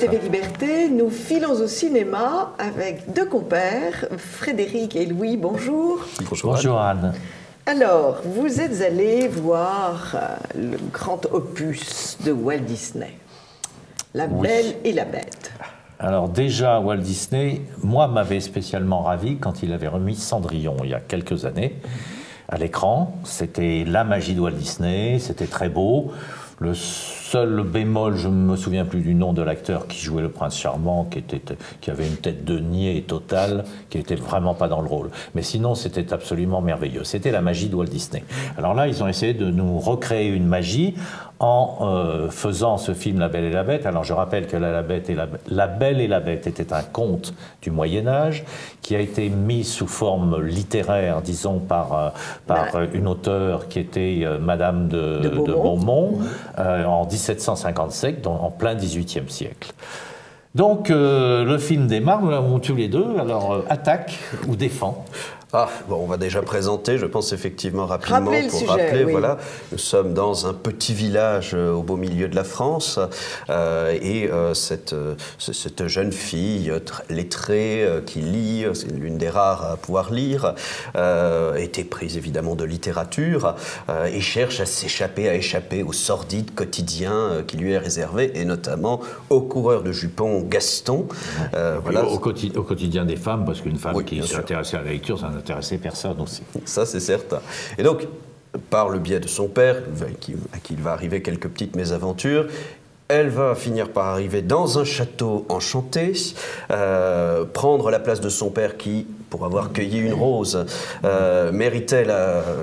TV Liberté, nous filons au cinéma avec deux compères, Frédéric et Louis, bonjour. Bonjour Anne. Alors, vous êtes allés voir le grand opus de Walt Disney, La Belle et la Bête. Alors déjà, Walt Disney, moi, m'avait spécialement ravi quand il avait remis Cendrillon il y a quelques années à l'écran. C'était la magie de Walt Disney, c'était très beau. Le seul bémol, je ne me souviens plus du nom de l'acteur qui jouait le prince charmant, qui avait une tête de niais totale, qui n'était vraiment pas dans le rôle. Mais sinon, c'était absolument merveilleux. C'était la magie de Walt Disney. Alors là, ils ont essayé de nous recréer une magie en faisant ce film La Belle et la Bête. Alors je rappelle que La Belle et la Bête était un conte du Moyen-Âge qui a été mis sous forme littéraire, disons, par une auteure qui était Madame de Beaumont en 1757, en plein XVIIIe siècle. Donc le film démarre, nous l'avons tous les deux, alors attaque ou défend. Ah, bon, on va déjà présenter, je pense effectivement rapidement pour rappeler, oui. Voilà, nous sommes dans un petit village au beau milieu de la France cette jeune fille lettrée qui lit, c'est l'une des rares à pouvoir lire, était prise évidemment de littérature et cherche à s'échapper, à échapper au sordide quotidien qui lui est réservé et notamment au coureur de jupons Gaston. Voilà. Au quotidien des femmes, parce qu'une femme qui s'intéressait à la lecture, ça n'intéressait personne aussi. Ça, c'est certain. Et donc, par le biais de son père, à qui il va arriver quelques petites mésaventures, elle va finir par arriver dans un château enchanté, prendre la place de son père qui, pour avoir cueilli une rose, méritait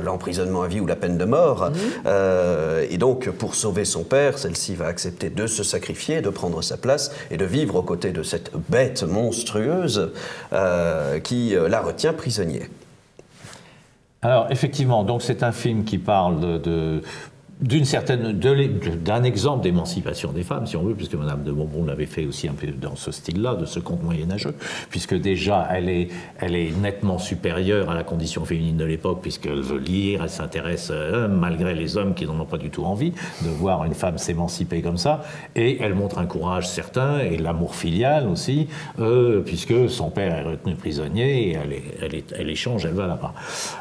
l'emprisonnement à vie ou la peine de mort. Et donc, pour sauver son père, celle-ci va accepter de se sacrifier, de prendre sa place et de vivre aux côtés de cette bête monstrueuse qui la retient prisonnière. Alors, effectivement, donc c'est un film qui parle d'un exemple d'émancipation des femmes, si on veut, puisque Madame de Beaumont l'avait fait aussi un peu dans ce style-là, de ce conte moyenâgeux, puisque déjà elle est nettement supérieure à la condition féminine de l'époque, puisqu'elle veut lire, elle s'intéresse, malgré les hommes qui n'en ont pas du tout envie, de voir une femme s'émanciper comme ça, et elle montre un courage certain, et l'amour filial aussi, puisque son père est retenu prisonnier, et elle échange, elle va là-bas.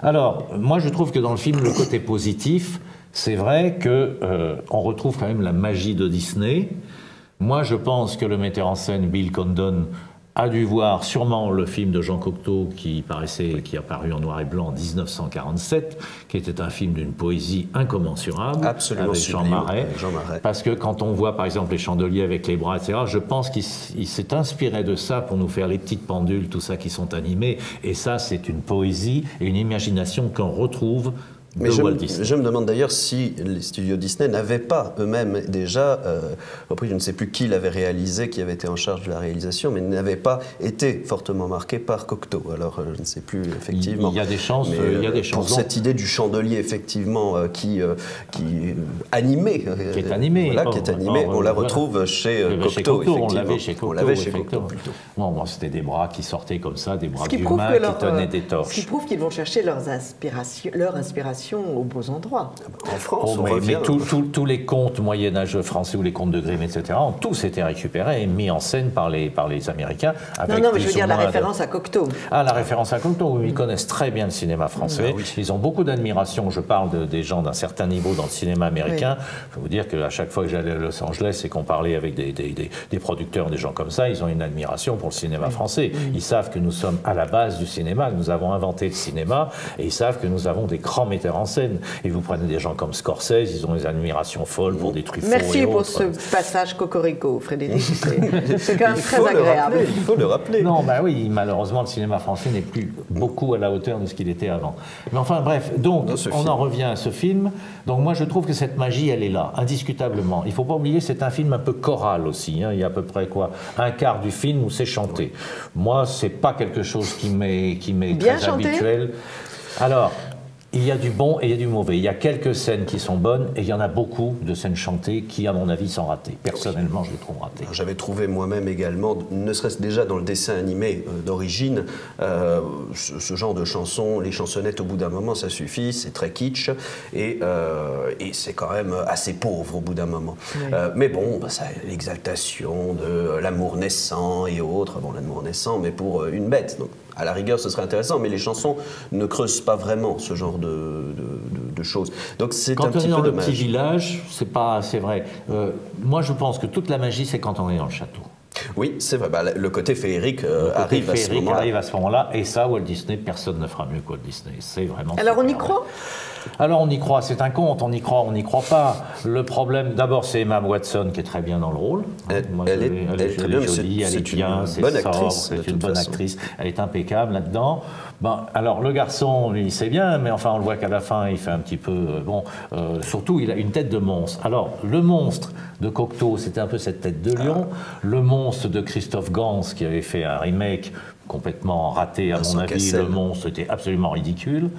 Alors, moi je trouve que dans le film, le côté positif, c'est vrai qu'on retrouve quand même la magie de Disney. Moi, je pense que le metteur en scène, Bill Condon, a dû voir sûrement le film de Jean Cocteau qui a paru en noir et blanc en 1947, qui était un film d'une poésie incommensurable, absolument avec sublime, Jean Marais. Parce que quand on voit par exemple les chandeliers avec les bras, etc., je pense qu'il s'est inspiré de ça pour nous faire les petites pendules, tout ça qui sont animées. Et ça, c'est une poésie et une imagination qu'on retrouve. Mais je me demande d'ailleurs si les studios Disney n'avaient pas eux-mêmes déjà, après je ne sais plus qui l'avait réalisé, qui avait été en charge de la réalisation, mais n'avaient pas été fortement marqués par Cocteau. Alors je ne sais plus effectivement. Il y a des chances. Pour cette idée du chandelier effectivement qui est animé, on la retrouve chez Cocteau. On l'avait chez Cocteau. Bon, c'était des bras qui sortaient comme ça, des bras humains qui tenaient des torches. Ce qui prouve qu'ils vont chercher leur inspiration aux beaux endroits. En France, mais tous les contes moyenâgeux français ou les contes de Grimm, etc., ont tous été récupérés et mis en scène par les Américains. Avec non, mais je veux dire la référence à Cocteau. Ah, la référence à Cocteau, oui, ils connaissent très bien le cinéma français. Oui. Ils ont beaucoup d'admiration. Je parle des gens d'un certain niveau dans le cinéma américain. Oui. Je peux vous dire qu'à chaque fois que j'allais à Los Angeles et qu'on parlait avec des producteurs, des gens comme ça, ils ont une admiration pour le cinéma français. Ils savent que nous sommes à la base du cinéma, que nous avons inventé le cinéma, et ils savent que nous avons des grands metteurs en scène. Et vous prenez des gens comme Scorsese, ils ont des admirations folles pour des Truffaut. Merci pour ce passage cocorico, Frédéric. C'est quand même très agréable. Il faut le rappeler. Non, bah oui, malheureusement, le cinéma français n'est plus beaucoup à la hauteur de ce qu'il était avant. Mais enfin, bref, donc, on en revient à ce film. Donc, moi, je trouve que cette magie, elle est là, indiscutablement. Il ne faut pas oublier, c'est un film un peu choral aussi. Hein. Il y a à peu près, un quart du film où c'est chanté. Moi, ce n'est pas quelque chose qui m'est très habituel. Alors, Il y a du bon et il y a du mauvais. Il y a quelques scènes qui sont bonnes et il y en a beaucoup de scènes chantées qui, à mon avis, sont ratées. Personnellement, je les trouve ratées. J'avais trouvé moi-même également, ne serait-ce déjà dans le dessin animé d'origine, ce genre de chansons, les chansonnettes au bout d'un moment, ça suffit, c'est très kitsch et c'est quand même assez pauvre au bout d'un moment. Oui. Mais bon, bah, l'exaltation de l'amour naissant et autres, bon l'amour naissant, mais pour une bête. Donc, à la rigueur, ce serait intéressant, mais les chansons ne creusent pas vraiment ce genre de choses. Donc c'est un petit peu dommage. Quand on est dans le petit village, c'est vrai. Moi, je pense que toute la magie, c'est quand on est dans le château. Oui, c'est vrai. Bah, le côté féerique arrive à ce moment-là. Et ça, Walt Disney, personne ne fera mieux que Walt Disney. C'est vraiment. Alors on y croit ? Alors on y croit, c'est un conte, on y croit pas. Le problème, d'abord, c'est Emma Watson qui est très bien dans le rôle. Elle est très bien, jolie, elle est bien, c'est sobre, c'est une bonne actrice, elle est impeccable là-dedans. Bon, alors le garçon, lui, c'est bien, mais enfin on le voit qu'à la fin, il fait un petit peu... surtout, il a une tête de monstre. Alors, le monstre de Cocteau, c'était un peu cette tête de lion. Le monstre de Christophe Gans, qui avait fait un remake complètement raté, à mon avis. Le monstre était absolument ridicule.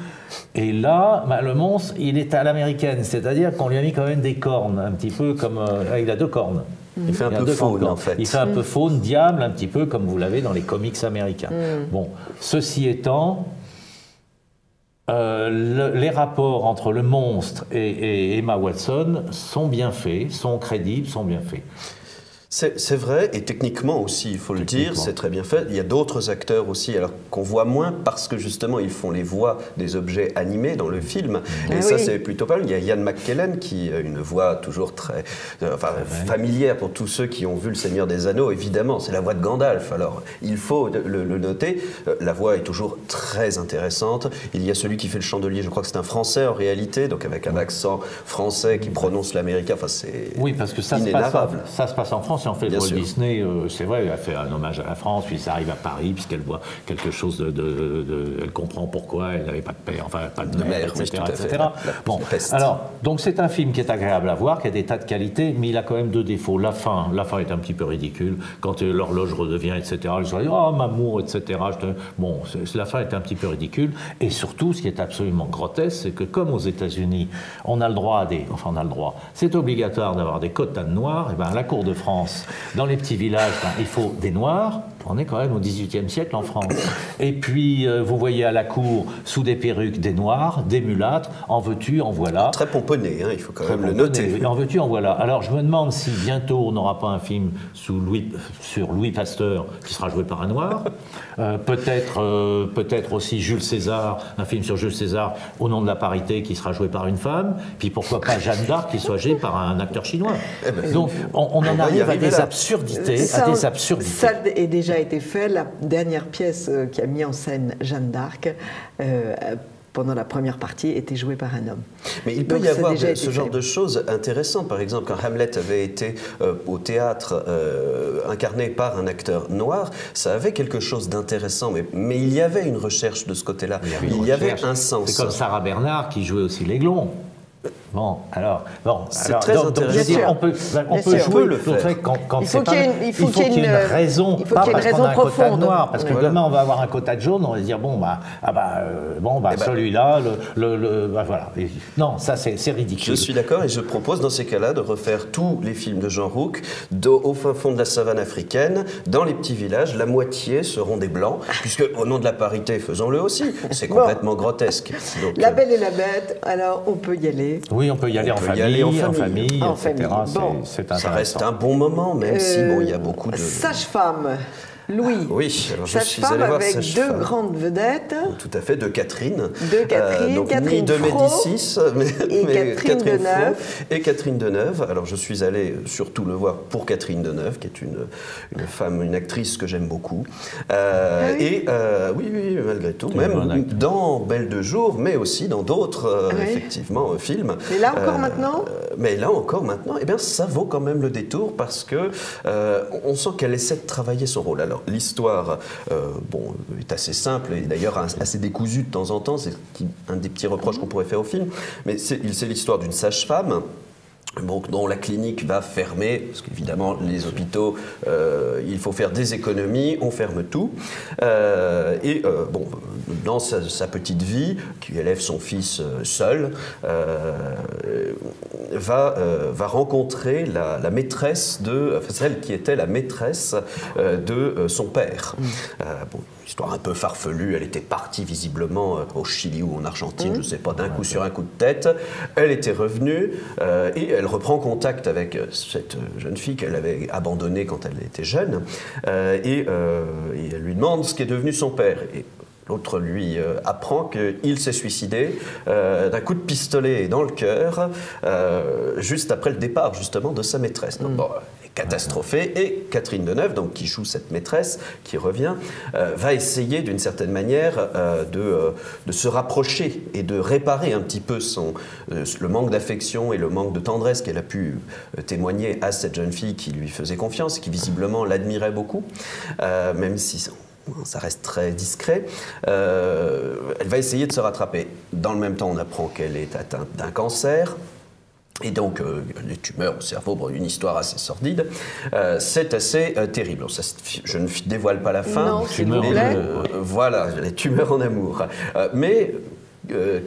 Et là, bah, le monstre, il est à l'américaine, c'est-à-dire qu'on lui a mis quand même des cornes, un petit peu comme... il a 2 cornes. Il fait un peu faune, en fait. Il fait un peu faune, diable, un petit peu comme vous l'avez dans les comics américains. Bon, ceci étant, les rapports entre le monstre et Emma Watson sont bien faits, sont crédibles, sont bien faits. C'est vrai, et techniquement aussi, il faut le dire, c'est très bien fait. Il y a d'autres acteurs aussi, alors qu'on voit moins parce que justement ils font les voix des objets animés dans le film. Et ça, c'est plutôt pas mal. Il y a Ian McKellen qui a une voix toujours très familière pour tous ceux qui ont vu Le Seigneur des Anneaux, évidemment. C'est la voix de Gandalf. Alors, il faut le noter. La voix est toujours très intéressante. Il y a celui qui fait le chandelier, je crois que c'est un Français en réalité, donc avec un accent français qui prononce l'américain. Enfin, c'est parce que ça se passe en France. En fait, Walt Disney, c'est vrai, a fait un hommage à la France, puis ça arrive à Paris, puisqu'elle voit quelque chose elle comprend pourquoi elle n'avait pas de père, enfin pas de mère, etc. Bon, alors, donc c'est un film qui est agréable à voir, qui a des tas de qualités, mais il a quand même 2 défauts. La fin est un petit peu ridicule, quand l'horloge redevient, etc. Je dis, oh, m'amour, etc. Bon, la fin est un petit peu ridicule, et surtout, ce qui est absolument grotesque, c'est que comme aux États-Unis, on a le droit c'est obligatoire d'avoir des quotas de noirs, et bien à la Cour de France, dans les petits villages, il faut des noirs. On est quand même au XVIIIe siècle en France. Et puis, vous voyez à la cour, sous des perruques, des noirs, des mulâtres. En veux-tu, en voilà. Très pomponné, il faut quand même le noter. En veux-tu, en voilà. Alors, je me demande si bientôt, on n'aura pas un film sur Louis Pasteur qui sera joué par un noir. Peut-être aussi Jules César, un film sur Jules César, Au nom de la parité, qui sera joué par une femme. Puis pourquoi pas Jeanne d'Arc qui soit jouée par un acteur chinois. Donc, on en arrive à des absurdités. Ça est déjà été fait. La dernière pièce qui a mis en scène Jeanne d'Arc pendant la première partie était jouée par un homme. Mais il peut y avoir ce genre de choses intéressantes. Par exemple, quand Hamlet avait été au théâtre incarné par un acteur noir, ça avait quelque chose d'intéressant. Mais il y avait une recherche de ce côté-là. Il y avait un sens. C'est comme Sarah Bernard qui jouait aussi l'Aiglon. C'est très intéressant. On peut jouer le fait quand c'est pas... Il faut qu'il y ait une raison, pas parce qu'on a un quota de noir, parce que demain on va avoir un quota de jaune, on va se dire celui-là, voilà. Non, ça c'est ridicule. Je suis d'accord et je propose dans ces cas-là de refaire tous les films de Jean Rouc au fin fond de la savane africaine, dans les petits villages, la moitié seront des blancs, puisque au nom de la parité, faisons-le aussi. C'est complètement grotesque. Donc, La Belle et la Bête, alors on peut y aller. Oui, on peut y aller en famille, etc. C'est intéressant. Ça reste un bon moment, même si il y a beaucoup de... Sage-femme. Louis. Oui, alors je suis allé voir avec 2 grandes vedettes. Tout à fait, de Catherine. Donc Catherine de Médicis, mais Catherine Deneuve. Et Catherine Deneuve. Alors je suis allé surtout le voir pour Catherine Deneuve, qui est une femme, une actrice que j'aime beaucoup. Oui, malgré tout. Même dans Belle de jour, mais aussi dans d'autres, effectivement, films. Et là encore maintenant Mais là encore maintenant, eh bien, ça vaut quand même le détour parce que on sent qu'elle essaie de travailler son rôle. Alors, l'histoire est assez simple et d'ailleurs assez décousue de temps en temps. C'est un des petits reproches qu'on pourrait faire au film. Mais c'est l'histoire d'une sage-femme Donc, dont la clinique va fermer, parce qu'évidemment, les hôpitaux, il faut faire des économies, on ferme tout. Bon, dans sa petite vie, qui élève son fils seul, va rencontrer la maîtresse celle qui était la maîtresse de son père. Bon, histoire un peu farfelue, elle était partie visiblement au Chili ou en Argentine, je ne sais pas, d'un coup sur un coup de tête. Elle était revenue et elle reprend contact avec cette jeune fille qu'elle avait abandonnée quand elle était jeune et elle lui demande ce qu'est devenu son père. Et l'autre lui apprend qu'il s'est suicidé d'un coup de pistolet dans le cœur juste après le départ justement de sa maîtresse. Donc, bon, catastrophée, et Catherine Deneuve, donc, qui joue cette maîtresse, qui revient, va essayer d'une certaine manière de se rapprocher et de réparer un petit peu le manque d'affection et le manque de tendresse qu'elle a pu témoigner à cette jeune fille qui lui faisait confiance, qui visiblement l'admirait beaucoup, même si ça reste très discret. Elle va essayer de se rattraper. Dans le même temps, on apprend qu'elle est atteinte d'un cancer. Et donc, les tumeurs au cerveau, une histoire assez sordide. C'est assez terrible. Ça, je ne dévoile pas la fin. Non, s'il vous plaît. Voilà, les tumeurs en amour. Mais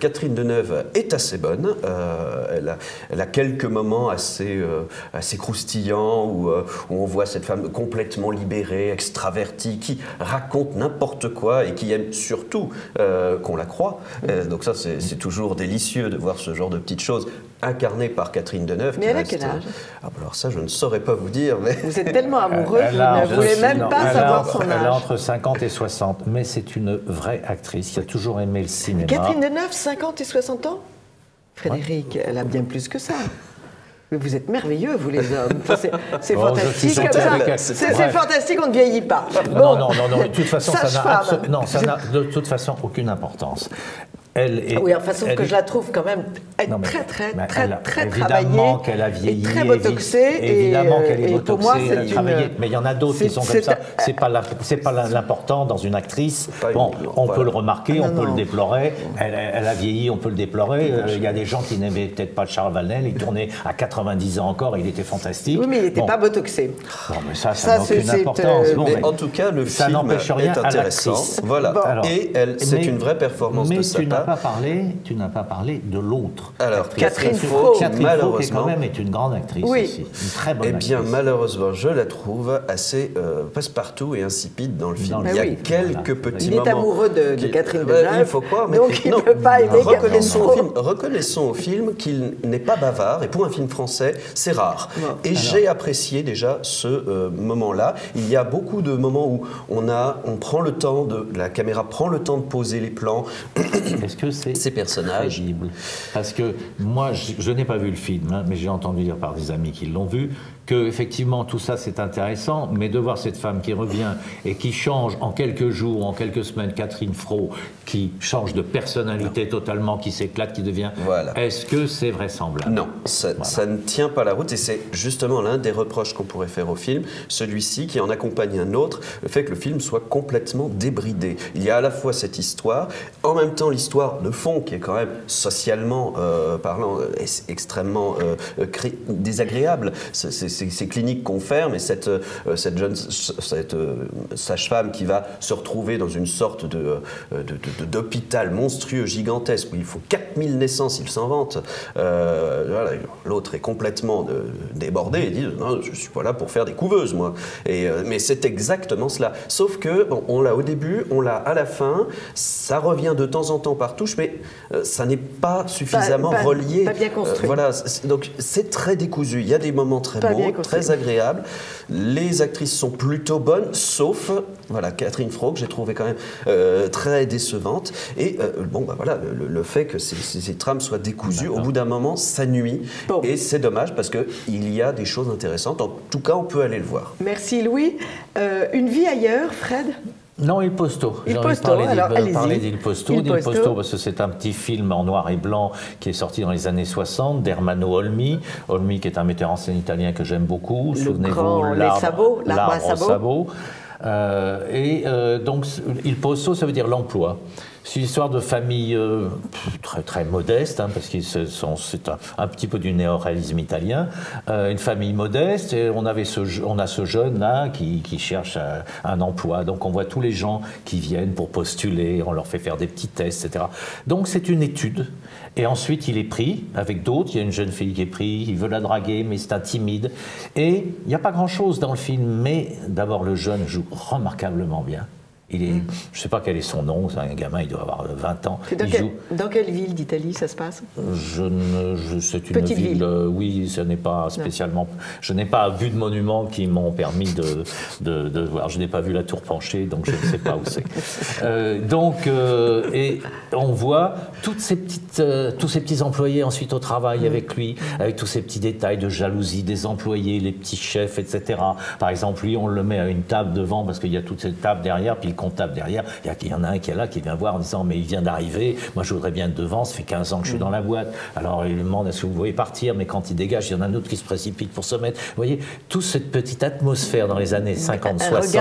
Catherine Deneuve est assez bonne. Elle a quelques moments assez croustillants où on voit cette femme complètement libérée, extravertie, qui raconte n'importe quoi et qui aime surtout qu'on la croie. Donc ça, c'est toujours délicieux de voir ce genre de petites choses incarnées par Catherine Deneuve. Mais elle a quel âge? Alors ça, je ne saurais pas vous dire. Mais... Vous êtes tellement amoureuse, vous ne voulez même pas savoir son âge. Elle a entre 50 et 60, mais c'est une vraie actrice qui a toujours aimé le cinéma. Catherine Deneuve, 50 et 60 ans? Frédéric, elle a bien plus que ça. Mais vous êtes merveilleux, vous les hommes. Enfin, c'est fantastique comme ça. C'est fantastique, on ne vieillit pas. Bon. Non, de toute façon, ça n'a de toute façon aucune importance. Oui, enfin, sauf que je la trouve quand même très travaillée. Évidemment qu'elle a vieilli. Et très botoxée. Évidemment qu'elle est botoxée, pour moi, elle a travaillé. Mais il y en a d'autres qui sont comme ça. C'est pas l'important dans une actrice. Bon, on peut le remarquer, on peut le déplorer. Elle a vieilli, on peut le déplorer. Il y a des gens qui n'aimaient peut-être pas Charles Vanel. Il tournait à 90 ans encore, il était fantastique. Oui, mais il n'était pas botoxé. Non, mais ça n'a aucune importance. Mais en tout cas, le film est intéressant. Voilà. Et c'est une vraie performance de sa part. Tu n'as pas parlé de l'autre. Alors, Catherine Fro, malheureusement, qui quand même est une grande actrice aussi, une très bonne actrice. Eh bien, malheureusement, je la trouve assez passe-partout et insipide dans le film. Il y a quelques petits moments. Il est amoureux de Catherine Deneuve. Il faut croire, mais donc il ne peut pas aimer Catherine Fro. Reconnaissons au film qu'il n'est pas bavard, et pour un film français, c'est rare. Et j'ai apprécié déjà ce moment-là. Il y a beaucoup de moments où la caméra prend le temps de poser les plans. Est-ce que c'est ces personnages crédible? Parce que moi, je n'ai pas vu le film, mais j'ai entendu dire par des amis qui l'ont vu, que effectivement tout ça c'est intéressant, mais de voir cette femme qui revient et qui change en quelques jours, en quelques semaines, Catherine Fro, qui change de personnalité totalement, qui s'éclate, qui devient... Voilà. Est-ce que c'est vraisemblable? Non, ça ne tient pas la route, et c'est justement l'un des reproches qu'on pourrait faire au film, celui-ci qui en accompagne un autre, le fait que le film soit complètement débridé. Il y a à la fois cette histoire, en même temps l'histoire de fond qui est quand même socialement parlant extrêmement désagréable. Ces cliniques qu'on ferme et cette sage-femme qui va se retrouver dans une sorte d'hôpital monstrueux, gigantesque, où il faut 4000 naissances, il s'en vante. Voilà, l'autre est complètement débordé et dit « Non, je suis pas là pour faire des couveuses, moi ». Mais c'est exactement cela. Sauf que on l'a au début, on l'a à la fin, ça revient de temps en temps par touche, mais ça n'est pas suffisamment relié. Pas bien construit. Voilà, donc c'est très décousu. Il y a des moments très beaux, très agréables. Les actrices sont plutôt bonnes, sauf Catherine Fro, que j'ai trouvé quand même très décevante. Et voilà, le fait que ces trames soient décousues, au bout d'un moment, ça nuit. Bon. Et c'est dommage parce qu'il y a des choses intéressantes. En tout cas, on peut aller le voir. Merci Louis. Une vie ailleurs, Fred? Non, Il Posto. J'ai envie de parler d'Il Posto. Il Posto, parce que c'est un petit film en noir et blanc qui est sorti dans les années 60, d'Ermanno Olmi. Olmi, qui est un metteur en scène italien que j'aime beaucoup. Souvenez-vous, L'arbre à sabots. Donc, Il Posto, ça veut dire l'emploi. C'est une histoire de famille très, très modeste, hein, parce que c'est un petit peu du néo-réalisme italien. Une famille modeste, et on a ce jeune-là qui cherche un emploi. Donc on voit tous les gens qui viennent pour postuler, on leur fait faire des petits tests, etc. Donc c'est une étude. Et ensuite il est pris avec d'autres. Il y a une jeune fille qui est prise, il veut la draguer, mais c'est un timide. Et il n'y a pas grand-chose dans le film, mais d'abord le jeune joue remarquablement bien. Je ne sais pas quel est son nom, c'est un gamin, il doit avoir 20 ans. Dans quelle ville d'Italie ça se passe? C'est une ville, oui, ce n'est pas spécialement... Je n'ai pas vu de monuments qui m'ont permis de voir. Je n'ai pas vu la tour penchée, donc je ne sais pas où c'est. Et on voit tous ces petits employés ensuite au travail avec lui, avec tous ces petits détails de jalousie des employés, les petits chefs, etc. Par exemple, lui, on le met à une table devant parce qu'il y a toutes ces tables derrière, puis comptable derrière, il y en a un qui est là, qui vient voir en disant mais il vient d'arriver, moi je voudrais bien être devant, ça fait 15 ans que je suis dans la boîte, alors il lui demande est-ce que vous voulez partir, mais quand il dégage, il y en a un autre qui se précipite pour se mettre. Vous voyez, toute cette petite atmosphère dans les années 50-60,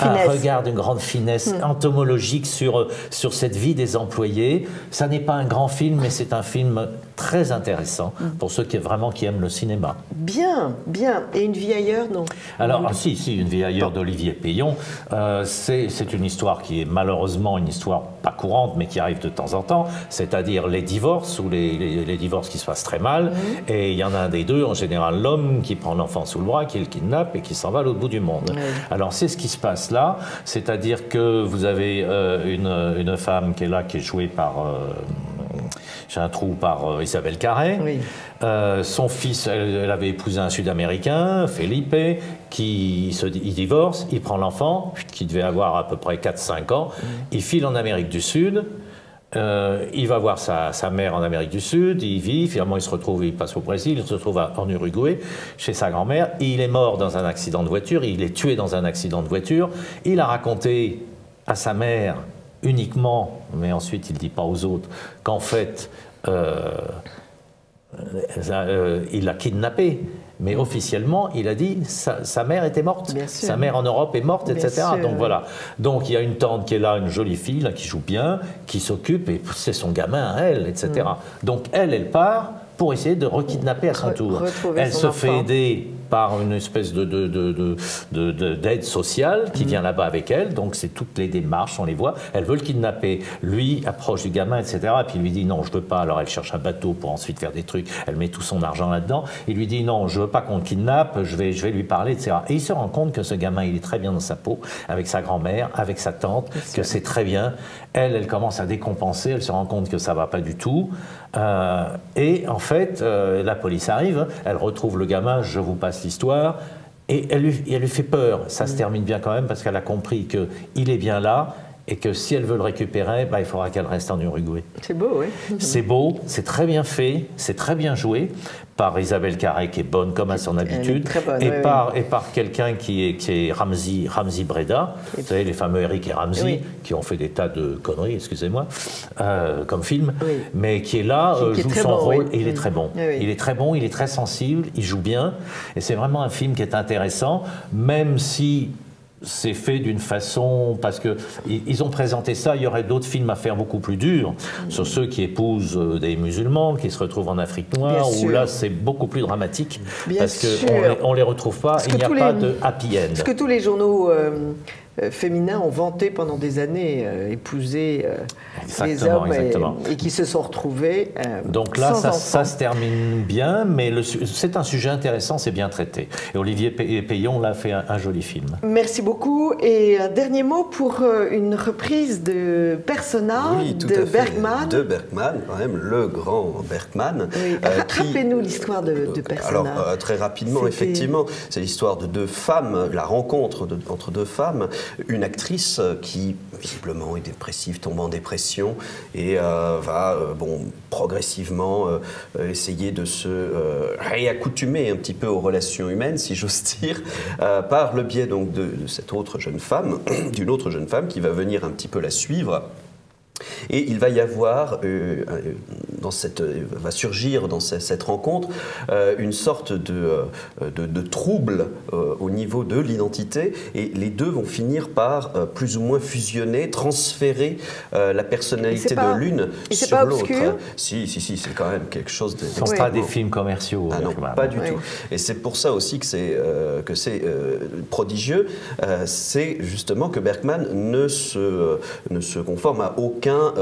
un regard de grande finesse entomologique sur cette vie des employés. Ça n'est pas un grand film, mais c'est un film très intéressant pour ceux qui aiment le cinéma. Bien, bien. Et Une vie ailleurs, non? Alors, si, Une vie ailleurs d'Olivier Payon, c'est une histoire qui est malheureusement une histoire pas courante, mais qui arrive de temps en temps, c'est-à-dire les divorces, ou les divorces qui se passent très mal, et il y en a un des deux, en général l'homme, qui prend l'enfant sous le bras, qui le kidnappe et qui s'en va à l'autre bout du monde. Alors, c'est ce qui se passe là, c'est-à-dire que vous avez une femme qui est là, qui est jouée par... j'ai un trou par Isabelle Carré. Oui. Son fils, elle avait épousé un Sud-Américain, Felipe, il divorce, il prend l'enfant, qui devait avoir à peu près 4-5 ans, il file en Amérique du Sud, il va voir sa mère en Amérique du Sud, il vit, finalement il passe au Brésil, il se retrouve en Uruguay, chez sa grand-mère, il est mort dans un accident de voiture, il est tué dans un accident de voiture, il a raconté à sa mère uniquement, mais ensuite il ne dit pas aux autres, qu'en fait, il l'a kidnappé. Mais officiellement, il a dit sa mère était morte. Sa mère en Europe est morte, etc. Donc voilà. Donc il y a une tante qui est là, une jolie fille, là, qui joue bien, qui s'occupe, et c'est son gamin à elle, etc. Donc elle part pour essayer de rekidnapper à son tour. Elle se fait aider par une espèce d'aide sociale qui vient là-bas avec elle, donc c'est toutes les démarches, on les voit, elle veut le kidnapper, lui approche du gamin, etc., et puis il lui dit non, je veux pas, alors elle cherche un bateau pour ensuite faire des trucs, elle met tout son argent là-dedans, il lui dit non, je veux pas qu'on le kidnappe, je vais lui parler, etc. Et il se rend compte que ce gamin, il est très bien dans sa peau, avec sa grand-mère, avec sa tante, que c'est très bien, elle commence à décompenser, elle se rend compte que ça va pas du tout, et en fait, la police arrive, elle retrouve le gamin, je vous passe l'histoire, et elle lui fait peur. Ça se termine bien quand même parce qu'elle a compris qu'il est bien là et que si elle veut le récupérer, il faudra qu'elle reste en Uruguay. C'est beau, oui. C'est beau, c'est très bien fait, c'est très bien joué par Isabelle Carré qui est bonne comme à son habitude, bonne, et par quelqu'un qui est Ramzi Breda, vous savez, les fameux Eric et Ramzi, qui ont fait des tas de conneries, excusez-moi, comme film, mais qui est là, joue son rôle, et il est très bon. Il est très bon, il est très sensible, il joue bien, et c'est vraiment un film qui est intéressant, même si c'est fait d'une façon, parce qu'ils ont présenté ça, il y aurait d'autres films à faire beaucoup plus durs, sur ceux qui épousent des musulmans, qui se retrouvent en Afrique noire, où là c'est beaucoup plus dramatique, parce qu'on ne les retrouve pas, il n'y a pas de happy end. Ce que tous les journaux féminins ont vanté pendant des années, épouser des hommes et qui se sont retrouvés donc là, ça se termine bien, mais c'est un sujet intéressant, c'est bien traité. Et Olivier Payon l'a fait un joli film. Merci beaucoup. Et un dernier mot pour une reprise de Persona de Bergman. De Bergman, quand même, le grand Bergman. Oui. Rappelez-nous l'histoire de Persona. Alors, très rapidement, effectivement, c'est l'histoire de deux femmes, la rencontre entre deux femmes. Une actrice qui, visiblement, est dépressive, tombe en dépression et va progressivement essayer de se réaccoutumer un petit peu aux relations humaines, si j'ose dire, par le biais donc, de cette autre jeune femme, d'une autre jeune femme qui va venir un petit peu la suivre. Et il va y avoir, va surgir dans cette rencontre une sorte de trouble au niveau de l'identité, et les deux vont finir par plus ou moins fusionner, transférer la personnalité de l'une sur l'autre. Si, c'est quand même quelque chose de... Ce ne sont pas des films commerciaux. Ah non, pas du tout. Et c'est pour ça aussi que c'est prodigieux, c'est justement que Bergman ne se conforme à aucun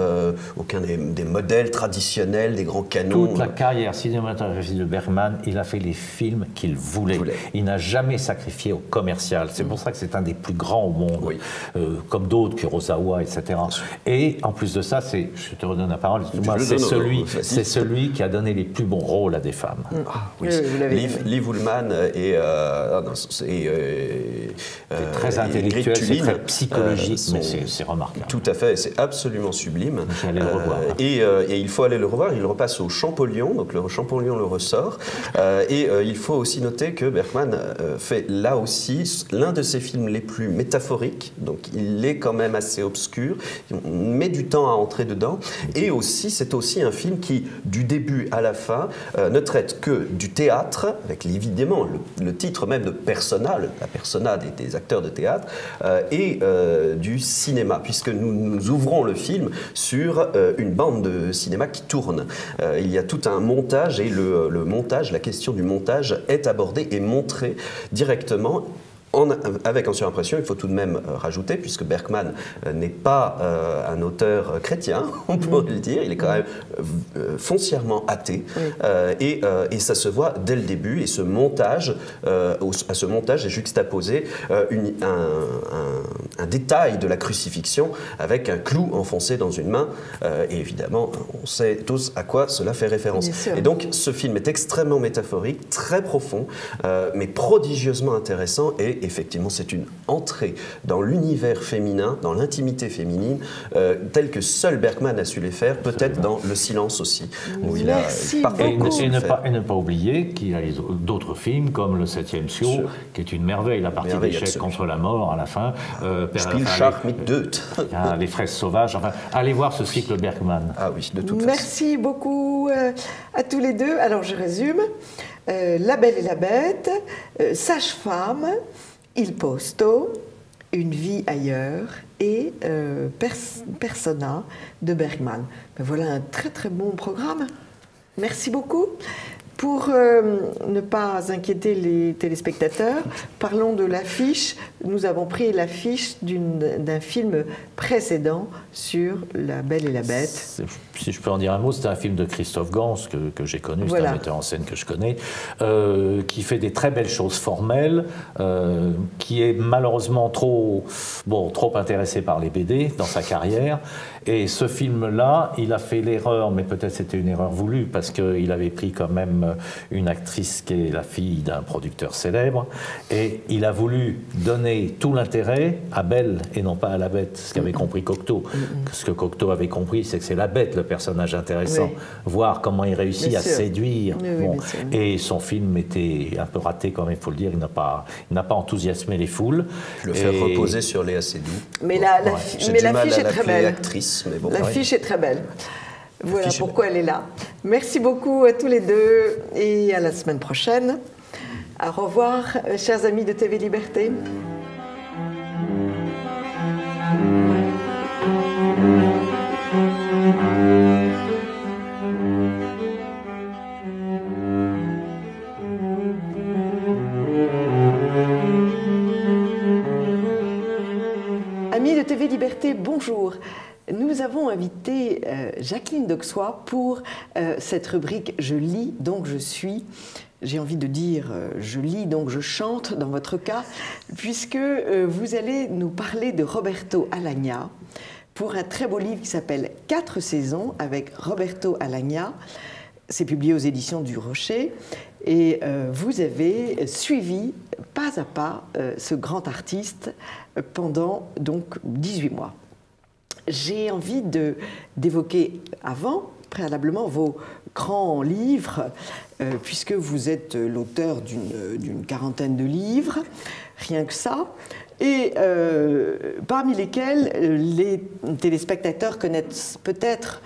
des modèles traditionnels, des grands canons. Toute la carrière cinématographique de Bergman, il a fait les films qu'il voulait. Il n'a jamais sacrifié au commercial. C'est pour ça que c'est un des plus grands au monde, comme d'autres, Kurosawa, etc. Et en plus de ça, je te redonne la parole, c'est celui qui a donné les plus bons rôles à des femmes. Ah, oui. Liv Ullmann c'est très intellectuel, c'est très psychologique, mais c'est remarquable. Tout à fait, c'est absolument sublime. Aller le revoir. Et il faut aller le revoir. Il repasse au Champollion, donc le Champollion le ressort. Et il faut aussi noter que Bergman fait là aussi l'un de ses films les plus métaphoriques. Donc il est quand même assez obscur. On met du temps à entrer dedans. Et aussi, c'est aussi un film qui, du début à la fin, ne traite que du théâtre, avec évidemment le titre même de persona, la persona des acteurs de théâtre, et du cinéma, puisque nous ouvrons le film sur une bande de cinéma qui tourne. Il y a tout un montage, et le montage, la question du montage est abordée et montrée directement. Avec En Surimpression, il faut tout de même rajouter, puisque Bergman n'est pas un auteur chrétien, on pourrait le dire, il est quand même foncièrement athée, et ça se voit dès le début, et à ce montage est juxtaposé un détail de la crucifixion avec un clou enfoncé dans une main, et évidemment, on sait tous à quoi cela fait référence. Et donc, ce film est extrêmement métaphorique, très profond, mais prodigieusement intéressant, et effectivement, c'est une entrée dans l'univers féminin, dans l'intimité féminine, telle que seul Bergman a su les faire, peut-être dans Le Silence aussi, où il a parfaitement su le faire. Et ne pas oublier qu'il a d'autres films, comme Le Septième Ciel, qui est une merveille, la partie d'échec contre la mort à la fin. Spielschach mit Död. Les Fraises sauvages, enfin, allez voir ce cycle Bergman. Ah oui, de toute façon. Merci beaucoup à tous les deux. Alors, je résume. La Belle et la Bête, Sage-femme, Il Posto, Une vie ailleurs et Persona de Bergman. Ben voilà un très très bon programme. Merci beaucoup. Pour ne pas inquiéter les téléspectateurs, parlons de l'affiche. Nous avons pris l'affiche d'un film précédent sur La Belle et la Bête. Si je peux en dire un mot, c'est un film de Christophe Gans que j'ai connu, c'est un metteur en scène que je connais, qui fait des très belles choses formelles, qui est malheureusement trop intéressé par les BD dans sa carrière. Et ce film-là, il a fait l'erreur, mais peut-être c'était une erreur voulue, parce qu'il avait pris quand même une actrice qui est la fille d'un producteur célèbre, et il a voulu donner tout l'intérêt à Belle et non pas à la Bête, ce qu'avait compris Cocteau. Ce que Cocteau avait compris, c'est que c'est la Bête, le personnage intéressant, voir comment il réussit à séduire. Et son film était un peu raté, quand même, il faut le dire, il n'a pas enthousiasmé les foules. Le faire reposer sur Léa Seydoux. Mais l'affiche est très belle. Bon, l'affiche est très belle. Voilà pourquoi elle est là. Merci beaucoup à tous les deux et à la semaine prochaine. Au revoir, chers amis de TV Liberté. Amis de TV Liberté, bonjour. Nous avons invité Jacqueline Dauxois pour cette rubrique « Je lis, donc je suis ». J'ai envie de dire « Je lis, donc je chante » dans votre cas, puisque vous allez nous parler de Roberto Alagna pour un très beau livre qui s'appelle « 4 saisons » avec Roberto Alagna. C'est publié aux éditions du Rocher. Et vous avez suivi pas à pas ce grand artiste pendant donc 18 mois. j'ai envie d'évoquer préalablement, vos grands livres, puisque vous êtes l'auteur d'une quarantaine de livres, rien que ça, et parmi lesquels les téléspectateurs connaissent peut-être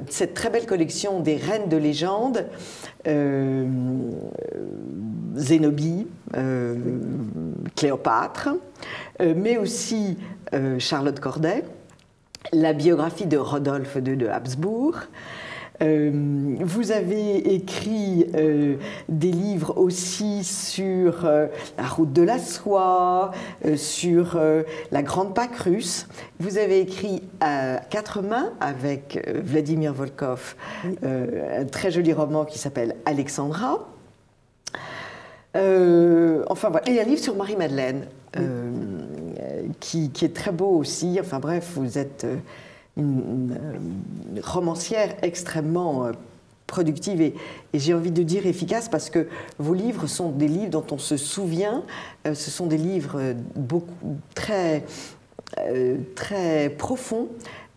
cette très belle collection des reines de légende, Zénobie, Cléopâtre, mais aussi Charlotte Corday, la biographie de Rodolphe II de Habsbourg. Vous avez écrit des livres aussi sur la route de la soie, sur la grande Pâque russe. Vous avez écrit à quatre mains avec Vladimir Volkov un très joli roman qui s'appelle Alexandra. Enfin voilà, et un livre sur Marie-Madeleine qui est très beau aussi. Enfin bref, vous êtes une romancière extrêmement productive et j'ai envie de dire efficace, parce que vos livres sont des livres dont on se souvient. Ce sont des livres très profonds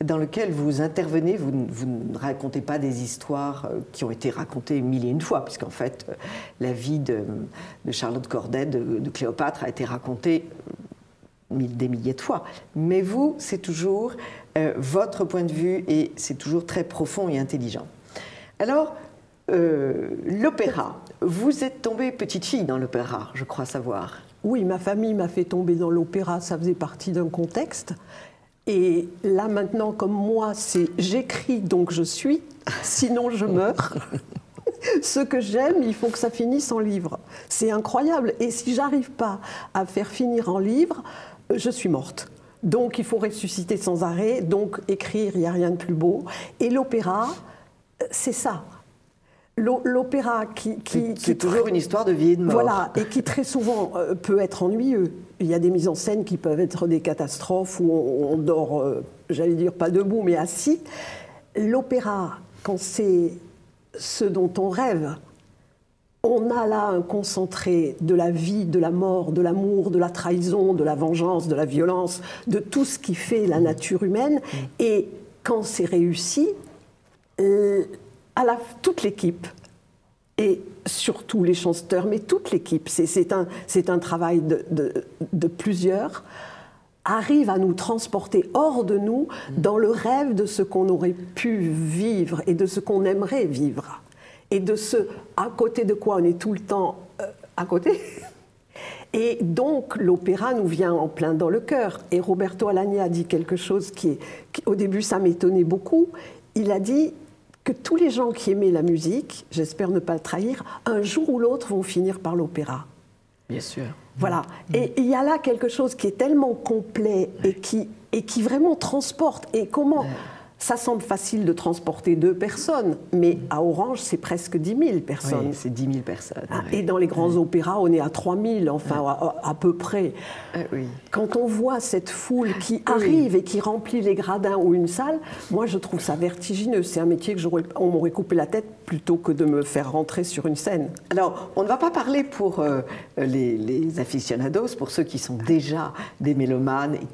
dans lesquels vous intervenez. Vous ne racontez pas des histoires qui ont été racontées mille et une fois, puisqu'en fait la vie de Charlotte Corday, de Cléopâtre, a été racontée des milliers de fois. Mais vous, c'est toujours votre point de vue et c'est toujours très profond et intelligent. Alors, l'opéra. Vous êtes tombée petite fille dans l'opéra, je crois savoir. Oui, ma famille m'a fait tomber dans l'opéra, ça faisait partie d'un contexte. Et là, maintenant, comme moi, c'est j'écris, donc je suis, sinon je meurs. Ce que j'aime, il faut que ça finisse en livre. C'est incroyable. Et si j'arrive pas à faire finir en livre, je suis morte. Donc, il faut ressusciter sans arrêt. Donc, écrire, il n'y a rien de plus beau. Et l'opéra, c'est ça. L'opéra qui c'est toujours une histoire de vie et de mort. Voilà, et qui très souvent peut être ennuyeux. Il y a des mises en scène qui peuvent être des catastrophes où on dort, j'allais dire pas debout, mais assis. L'opéra, quand c'est ce dont on rêve, on a là un concentré de la vie, de la mort, de l'amour, de la trahison, de la vengeance, de la violence, de tout ce qui fait la nature humaine. Et quand c'est réussi, toute l'équipe, et surtout les chanteurs, mais toute l'équipe, c'est un travail de plusieurs, arrive à nous transporter hors de nous dans le rêve de ce qu'on aurait pu vivre et de ce qu'on aimerait vivre. Et de ce à côté de quoi on est tout le temps à côté. Et donc l'opéra nous vient en plein dans le cœur. Et Roberto Alagna a dit quelque chose qui au début ça m'étonnait beaucoup. Il a dit que tous les gens qui aimaient la musique, j'espère ne pas le trahir, un jour ou l'autre vont finir par l'opéra. Bien sûr. Voilà. Et il y a là quelque chose qui est tellement complet et qui vraiment transporte. Et comment ça semble facile de transporter 2 personnes, mais à Orange, c'est presque 10 000 personnes. Oui, c'est 10 000 personnes. Et dans les grands opéras, on est à 3 000, enfin, à peu près. Oui. Quand on voit cette foule qui arrive et qui remplit les gradins ou une salle, moi, je trouve ça vertigineux. C'est un métier on m'aurait coupé la tête plutôt que de me faire rentrer sur une scène. Alors, on ne va pas parler pour les aficionados, pour ceux qui sont déjà des mélomanes et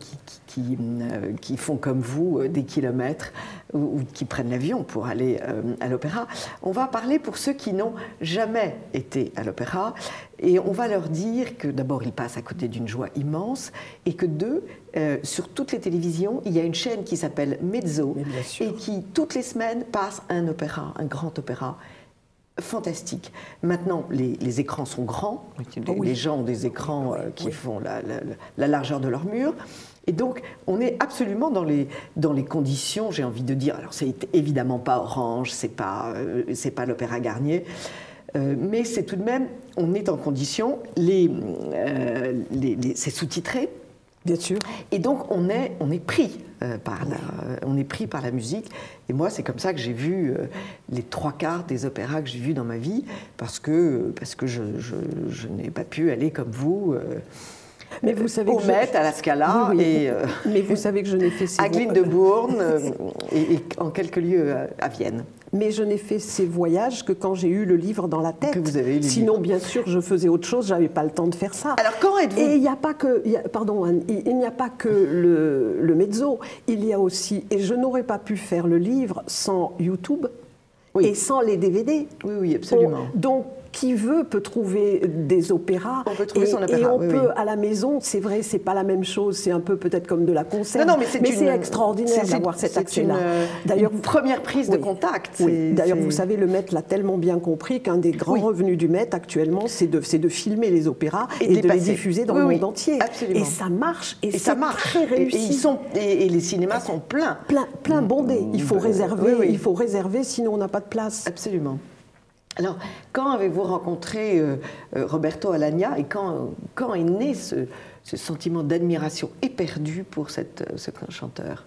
qui font comme vous des kilomètres ou qui prennent l'avion pour aller à l'opéra. On va parler pour ceux qui n'ont jamais été à l'opéra et on va leur dire que d'abord ils passent à côté d'une joie immense et que sur toutes les télévisions, il y a une chaîne qui s'appelle Mezzo et qui toutes les semaines passe un opéra, un grand opéra. Fantastique. Maintenant, les écrans sont grands. Les gens ont des écrans qui font la largeur de leur mur. Et donc, on est absolument dans les conditions, j'ai envie de dire. Alors, c'est évidemment pas Orange, c'est pas l'Opéra Garnier, mais c'est tout de même, on est en conditions. C'est sous-titré. Bien sûr. Et donc, on est pris par la musique. Et moi, c'est comme ça que j'ai vu les 3/4 des opéras que j'ai vus dans ma vie, parce que je n'ai pas pu aller comme vous mais vous savez au Met, à la Scala, mais vous savez que je n'ai fait à Glyndebourne et en quelques lieux à Vienne. mais je n'ai fait ces voyages que quand j'ai eu le livre dans la tête. Que vous avez eu le Sinon, livre. bien sûr, je faisais autre chose, je n'avais pas le temps de faire ça. Alors, quand êtes-vous... Et il n'y a pas que, pardon, Anne, il n'y a pas que le mezzo, il y a aussi, et je n'aurais pas pu faire le livre sans YouTube Oui. et sans les DVD. Oui, oui, absolument. Donc, qui veut peut trouver des opéras. On peut trouver son et opéra, on oui, peut, oui. à la maison, c'est vrai, c'est pas la même chose, c'est un peu peut-être comme de la conserve. Non, non, mais c'est extraordinaire d'avoir cet accès-là. D'ailleurs, une première prise de Oui. contact. Oui. D'ailleurs, c'est- vous savez, le Met l'a tellement bien compris qu'un des grands Oui. revenus du Met actuellement, c'est de filmer les opéras Et et de de les les passer. diffuser dans Oui, le oui, monde entier. absolument. Et ça marche, et, Et ça c'est marche. très réussi. Et les cinémas sont pleins. Plein bondés. Il faut réserver, oui, oui. il faut réserver, sinon on n'a pas de place. Absolument. Alors, quand avez-vous rencontré Roberto Alagna et quand est né ce sentiment d'admiration éperdue pour ce chanteur?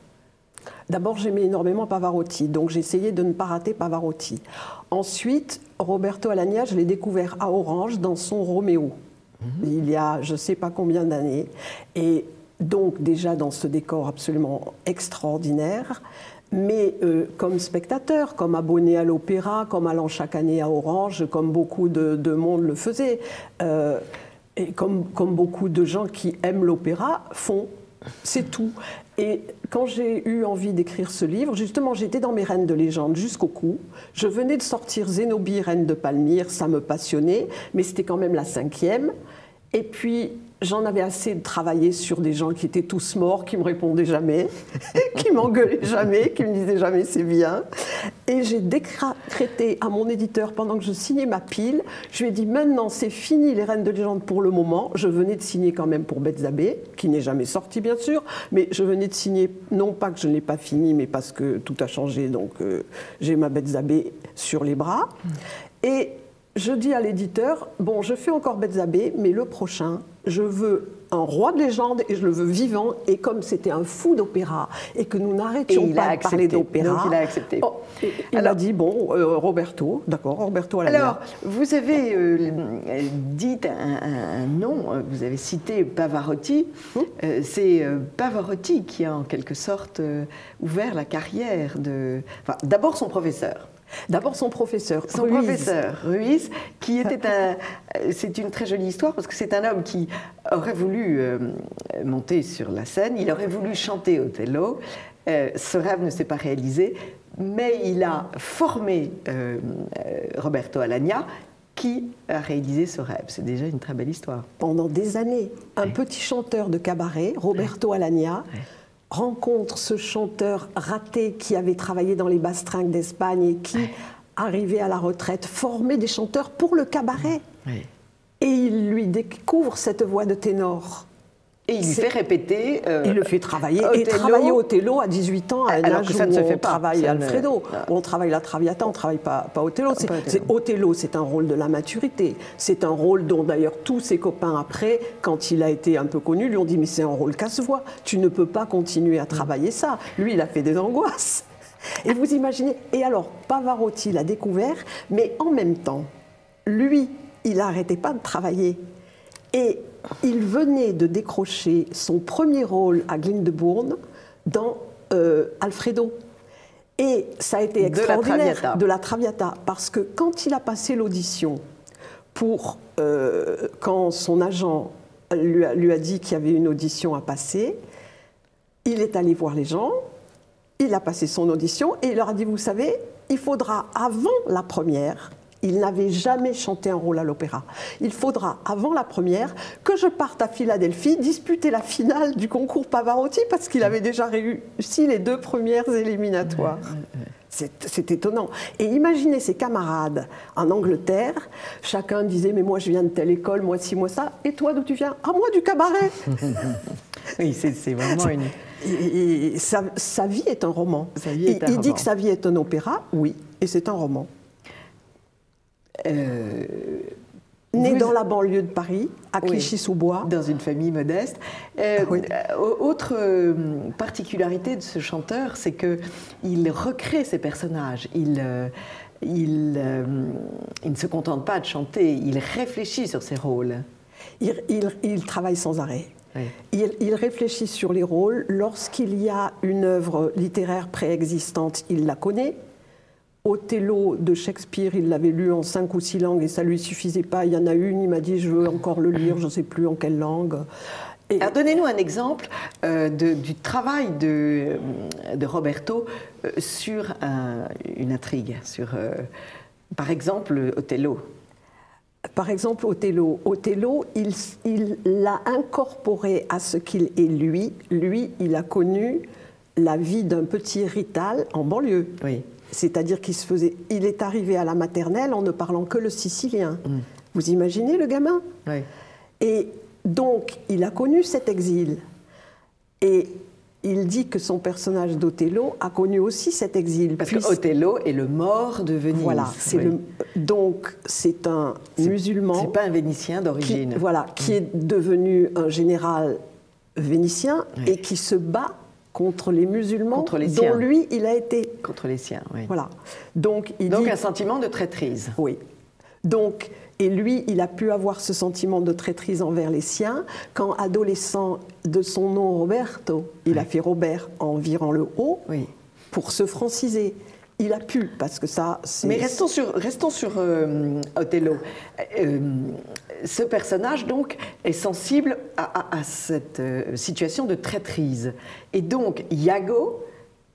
D'abord, j'aimais énormément Pavarotti, donc j'ai essayé de ne pas rater Pavarotti. Ensuite, Roberto Alagna, je l'ai découvert à Orange dans son Roméo, il y a je ne sais pas combien d'années. Et donc, déjà dans ce décor absolument extraordinaire, mais comme spectateur, comme abonné à l'opéra, comme allant chaque année à Orange, comme beaucoup de monde le faisait, et comme beaucoup de gens qui aiment l'opéra font. C'est tout. Et quand j'ai eu envie d'écrire ce livre, justement, j'étais dans mes reines de légende jusqu'au cou. Je venais de sortir Zénobie, reine de Palmyre, ça me passionnait, mais c'était quand même la 5e. Et puis, j'en avais assez de travailler sur des gens qui étaient tous morts, qui me répondaient jamais, qui m'engueulaient jamais, qui me disaient jamais c'est bien. Et j'ai décrété à mon éditeur, pendant que je signais ma pile, je lui ai dit maintenant c'est fini les reines de légende pour le moment. Je venais de signer quand même pour Bethzabée, qui n'est jamais sorti bien sûr, mais je venais de signer, non pas que je ne l'ai pas fini, mais parce que tout a changé, donc j'ai ma Bethzabée sur les bras. Et je dis à l'éditeur, bon, je fais encore Bethzabée, mais le prochain, je veux un roi de légende et je le veux vivant. Et comme c'était un fou d'opéra et que nous n'arrêtions pas de parler d'opéra, donc il a accepté. Il a dit, bon, Roberto, d'accord, Roberto Alagna. Alors, vous avez dit un nom, vous avez cité Pavarotti. C'est Pavarotti qui a en quelque sorte ouvert la carrière de... Enfin, d'abord son professeur. D'abord son professeur, son professeur, Ruiz, qui était c'est une très jolie histoire parce que c'est un homme qui aurait voulu monter sur la scène, il aurait voulu chanter Othello. Ce rêve ne s'est pas réalisé, mais il a formé Roberto Alagna qui a réalisé ce rêve. C'est déjà une très belle histoire. Pendant des années, un petit chanteur de cabaret, Roberto Alagna, rencontre ce chanteur raté qui avait travaillé dans les bastringues d'Espagne et qui, arrivé à la retraite, formait des chanteurs pour le cabaret. Et il lui découvre cette voix de ténor. Et il lui fait répéter... il le fait travailler. Othello. Et travailler Othello à 18 ans, à un alors âge que ça où ne se fait on pas. travaille Ça Alfredo, où on travaille la Traviata, on ne travaille pas Othello. Othello, c'est un rôle de la maturité. C'est un rôle dont d'ailleurs tous ses copains après, quand il a été un peu connu, lui ont dit « mais c'est un rôle casse-voix, tu ne peux pas continuer à travailler ça ». Lui, il a fait des angoisses. Et vous imaginez, et alors Pavarotti l'a découvert, mais en même temps, lui, il n'arrêtait pas de travailler. Et il venait de décrocher son premier rôle à Glyndebourne dans Alfredo. Et ça a été extraordinaire, de la Traviata, parce que quand il a passé l'audition, quand son agent lui a dit qu'il y avait une audition à passer, il est allé voir les gens, il a passé son audition et il leur a dit, vous savez, il faudra avant la première... Il n'avait jamais chanté un rôle à l'opéra. Il faudra, avant la première, que je parte à Philadelphie disputer la finale du concours Pavarotti parce qu'il avait déjà réussi les 2 premières éliminatoires. C'est étonnant. Et imaginez ses camarades en Angleterre, chacun disait « mais moi je viens de telle école, moi ci, moi ça, et toi d'où tu viens ? Ah moi du cabaret !» Oui, c'est vraiment une... Et sa vie est un roman. Il dit que sa vie est un opéra, oui, et c'est un roman. Né dans la banlieue de Paris, à Clichy-sous-Bois. Dans une famille modeste. Autre particularité de ce chanteur, c'est qu'il recrée ses personnages. Il ne se contente pas de chanter, il réfléchit sur ses rôles. Il travaille sans arrêt. Oui. Il réfléchit sur les rôles. Lorsqu'il y a une œuvre littéraire préexistante, il la connaît. Othello de Shakespeare, il l'avait lu en 5 ou 6 langues et ça ne lui suffisait pas. Il y en a une, il m'a dit, je veux encore le lire, je ne sais plus en quelle langue. Alors donnez-nous un exemple du travail de Roberto sur une intrigue, sur, par exemple, Othello. Par exemple, Othello. Othello, il l'a incorporé à ce qu'il est lui. Lui, il a connu la vie d'un petit rital en banlieue. Oui. C'est-à-dire il est arrivé à la maternelle en ne parlant que le sicilien. Vous imaginez le gamin? Oui. Et donc, il a connu cet exil. Et il dit que son personnage d'Othello a connu aussi cet exil. Parce que Othello est le mort de Venise. Voilà. Donc, c'est un musulman. C'est pas un Vénitien d'origine. Qui est devenu un général vénitien et qui se bat contre les musulmans dont lui, il a été. Contre les siens, oui. Voilà. Donc un sentiment de traîtrise. Oui. Donc, et lui, il a pu avoir ce sentiment de traîtrise envers les siens quand, adolescent, de son nom Roberto, il a fait Robert en virant le haut pour se franciser. Il a pu, parce que ça... Mais restons sur Othello. Ce personnage, donc, est sensible à cette situation de traîtrise. Et donc, Iago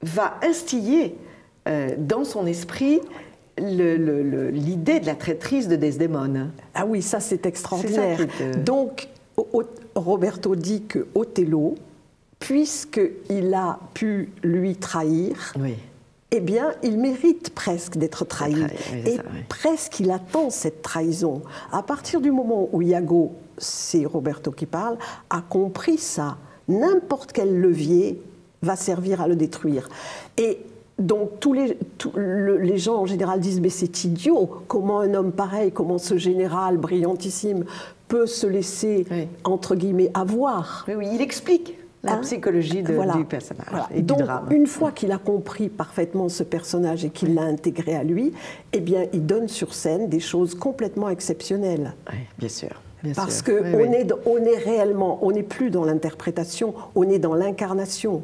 va instiller dans son esprit l'idée de la traîtrise de Desdémone. Ah oui, ça c'est extraordinaire. Donc, Roberto dit que Othello, puisqu'il a pu lui trahir, eh bien, il mérite presque d'être trahi. Presque, il attend cette trahison. À partir du moment où Iago, c'est Roberto qui parle, a compris ça, n'importe quel levier va servir à le détruire. Et donc, les gens en général disent « mais c'est idiot, comment un homme pareil, comment ce général brillantissime peut se laisser, entre guillemets, avoir ». Oui, il explique la psychologie du personnage et donc, du drame. Une fois qu'il a compris parfaitement ce personnage et qu'il l'a intégré à lui, eh bien, il donne sur scène des choses complètement exceptionnelles. Oui, bien sûr. Parce qu'on est réellement, on n'est plus dans l'interprétation, on est dans l'incarnation.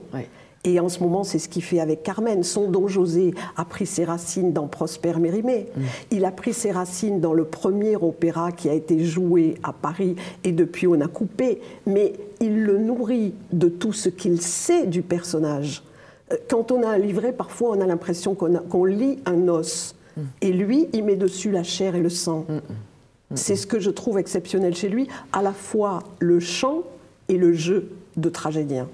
Et en ce moment, c'est ce qu'il fait avec Carmen. Son Don José a pris ses racines dans Prosper Mérimée. Il a pris ses racines dans le premier opéra qui a été joué à Paris et depuis on a coupé. Mais il le nourrit de tout ce qu'il sait du personnage. Quand on a un livret, parfois on a l'impression qu'on lit un os. Et lui, il met dessus la chair et le sang. C'est ce que je trouve exceptionnel chez lui, à la fois le chant et le jeu de tragédien.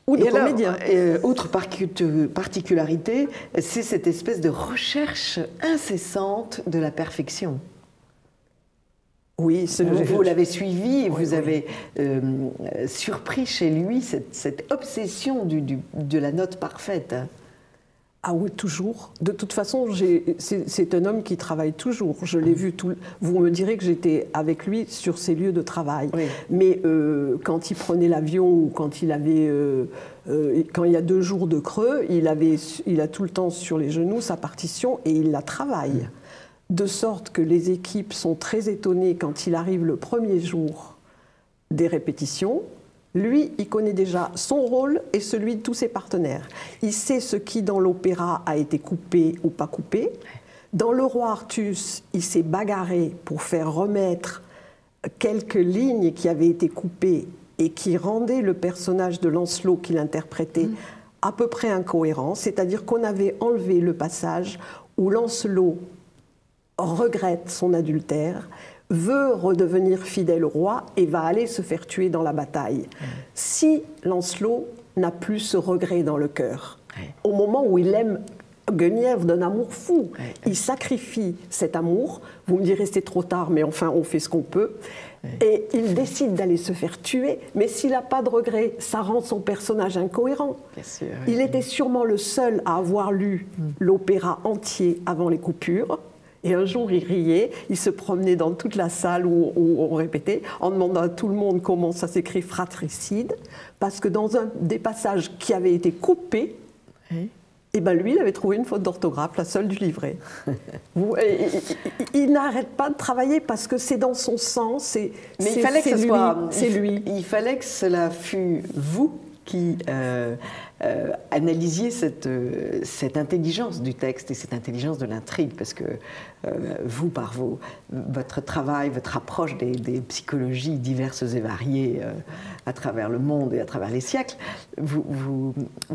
Ou de comédien. Autre particularité, c'est cette espèce de recherche incessante de la perfection. Oui, vous l'avez suivi et vous avez surpris chez lui cette obsession de la note parfaite. Ah oui, toujours. De toute façon, c'est un homme qui travaille toujours. Je l'ai vu vous me direz que j'étais avec lui sur ses lieux de travail. Mais quand il prenait l'avion ou quand il avait, quand il y a 2 jours de creux, il a tout le temps sur les genoux sa partition et il la travaille. De sorte que les équipes sont très étonnées quand il arrive le premier jour des répétitions. Lui, il connaît déjà son rôle et celui de tous ses partenaires. Il sait ce qui, dans l'opéra, a été coupé ou pas coupé. Dans Le Roi Artus, il s'est bagarré pour faire remettre quelques lignes qui avaient été coupées et qui rendaient le personnage de Lancelot qu'il interprétait à peu près incohérent. C'est-à-dire qu'on avait enlevé le passage où Lancelot regrette son adultère, veut redevenir fidèle au roi et va aller se faire tuer dans la bataille. Si Lancelot n'a plus ce regret dans le cœur, au moment où il aime Guenièvre d'un amour fou, il sacrifie cet amour, vous me direz c'est trop tard, mais enfin on fait ce qu'on peut, et il décide d'aller se faire tuer, mais s'il n'a pas de regret, ça rend son personnage incohérent. Bien sûr, il était sûrement le seul à avoir lu l'opéra entier avant les coupures. Et un jour, il riait, il se promenait dans toute la salle où on répétait, en demandant à tout le monde comment ça s'écrit fratricide, parce que dans un des passages qui avait été coupés, et ben lui, il avait trouvé une faute d'orthographe, la seule du livret. Il n'arrête pas de travailler parce que c'est dans son sang, c'est lui. Il fallait que cela fût vous qui analysiez cette intelligence du texte et cette intelligence de l'intrigue, parce que vous, par votre travail, votre approche des psychologies diverses et variées à travers le monde et à travers les siècles, vous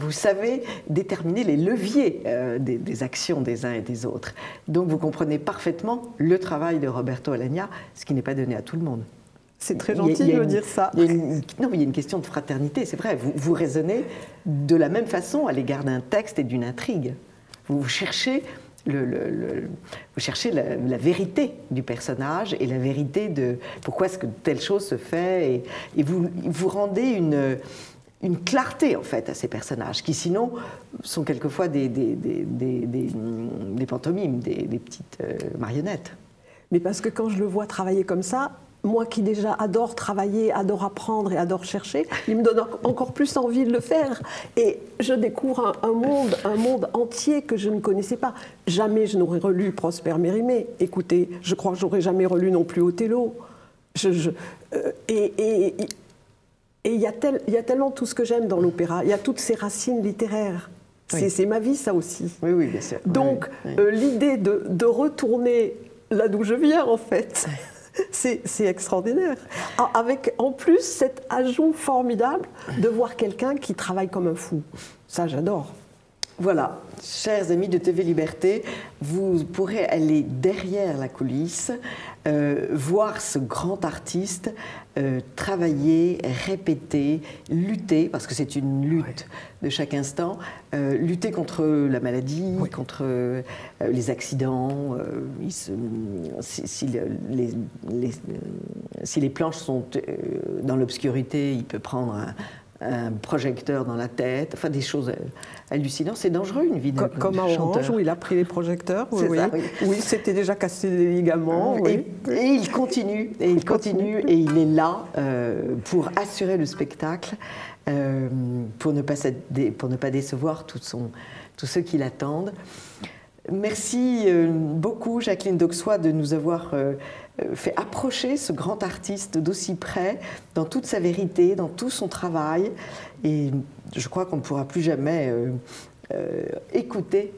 savez déterminer les leviers des actions des uns et des autres. Donc vous comprenez parfaitement le travail de Roberto Alagna, ce qui n'est pas donné à tout le monde. C'est très gentil de me dire ça. Non, mais il y a une question de fraternité, c'est vrai. Vous raisonnez de la même façon à l'égard d'un texte et d'une intrigue. Vous cherchez, la vérité du personnage et la vérité de pourquoi est-ce que telle chose se fait. Et vous rendez une clarté, en fait, à ces personnages, qui sinon sont quelquefois des pantomimes, des petites marionnettes. Mais parce que quand je le vois travailler comme ça, moi qui déjà adore travailler, adore apprendre et adore chercher, il me donne encore plus envie de le faire. Et je découvre un monde entier que je ne connaissais pas. Jamais je n'aurais relu Prosper Mérimée. Écoutez, je crois que j'aurais jamais relu non plus Othello. Et il y a tellement tout ce que j'aime dans l'opéra. Il y a toutes ces racines littéraires. Oui. C'est ma vie, ça aussi. Oui, bien sûr. Donc, l'idée de retourner là d'où je viens, en fait... C'est extraordinaire. Avec en plus cet ajout formidable de voir quelqu'un qui travaille comme un fou. Ça, j'adore. Voilà, chers amis de TV Liberté, vous pourrez aller derrière la coulisse, voir ce grand artiste travailler, répéter, lutter, parce que c'est une lutte de chaque instant, lutter contre la maladie, contre les accidents. Si les planches sont dans l'obscurité, il peut prendre un projecteur dans la tête, enfin des choses hallucinantes. C'est dangereux, une vie de chanteur. Comme à Orange, où il a pris les projecteurs. Oui, c'était déjà cassé les ligaments. Et il continue, et il est là pour assurer le spectacle, pour ne pas décevoir tous ceux qui l'attendent. Merci beaucoup, Jacqueline d'Auxois, de nous avoir fait approcher ce grand artiste d'aussi près, dans toute sa vérité, dans tout son travail. Et je crois qu'on ne pourra plus jamais écouter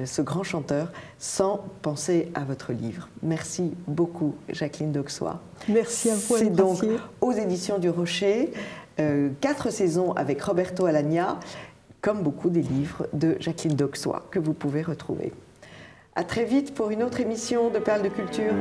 ce grand chanteur sans penser à votre livre. Merci beaucoup, Jacqueline d'Auxois. Merci à vous. C'est donc aux éditions du Rocher, 4 saisons avec Roberto Alagna, comme beaucoup des livres de Jacqueline d'Auxois que vous pouvez retrouver. À très vite pour une autre émission de Perles de Culture.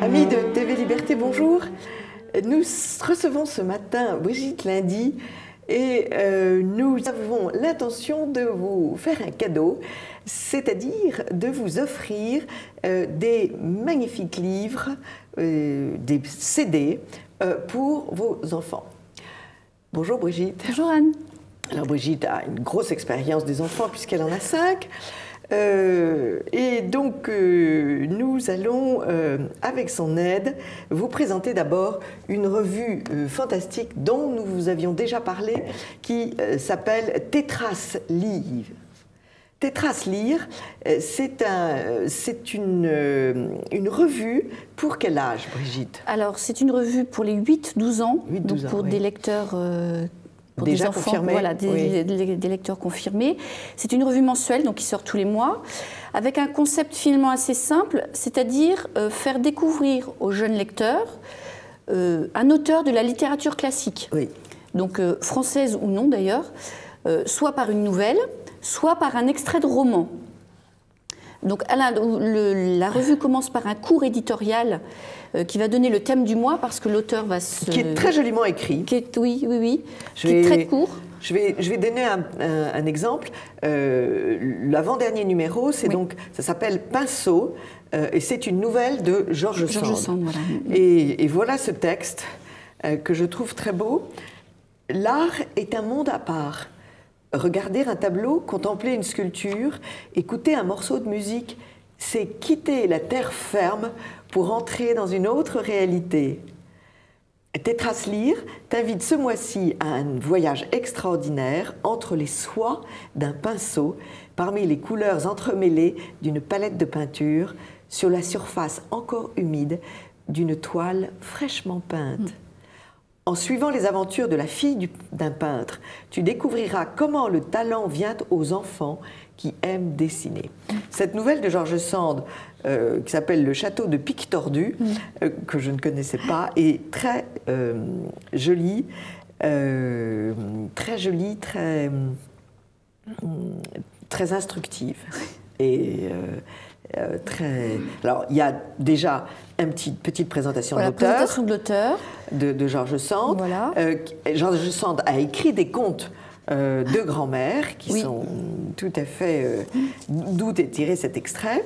Amis de TV Liberté, bonjour. Nous recevons ce matin Brigitte Lindy et nous avons l'intention de vous faire un cadeau, c'est-à-dire de vous offrir des magnifiques livres, des CD pour vos enfants. Bonjour Brigitte. Bonjour Anne. Alors Brigitte a une grosse expérience des enfants puisqu'elle en a 5. Et donc, nous allons, avec son aide, vous présenter d'abord une revue fantastique dont nous vous avions déjà parlé, qui s'appelle Tétras Lire. Tétras Lire, c'est une revue pour quel âge, Brigitte? Alors, c'est une revue pour les 8-12 ans, donc pour des lecteurs... Pour déjà des enfants, confirmés, voilà, des lecteurs confirmés. C'est une revue mensuelle, donc qui sort tous les mois, avec un concept finalement assez simple, c'est-à-dire faire découvrir aux jeunes lecteurs un auteur de la littérature classique, donc française ou non d'ailleurs, soit par une nouvelle, soit par un extrait de roman. Donc la revue commence par un court éditorial qui va donner le thème du mois parce que l'auteur va se... Qui est très joliment écrit. Qui est très court. Je vais donner un exemple. L'avant-dernier numéro, donc, ça s'appelle Pinceau et c'est une nouvelle de George Sand. Voilà. Et voilà ce texte que je trouve très beau. L'art est un monde à part. Regarder un tableau, contempler une sculpture, écouter un morceau de musique, c'est quitter la terre ferme pour entrer dans une autre réalité. Tétras Lire t'invite ce mois-ci à un voyage extraordinaire entre les soies d'un pinceau parmi les couleurs entremêlées d'une palette de peinture sur la surface encore humide d'une toile fraîchement peinte. En suivant les aventures de la fille d'un peintre, tu découvriras comment le talent vient aux enfants qui aiment dessiner. Cette nouvelle de George Sand, qui s'appelle Le Château de Pic Tordu, que je ne connaissais pas, est très jolie, très instructive. Et alors, il y a déjà une petite présentation de l'auteur. Présentation de l'auteur. De George Sand. Voilà. George Sand a écrit des contes de grand-mère qui sont tout à fait... d'où est tiré cet extrait.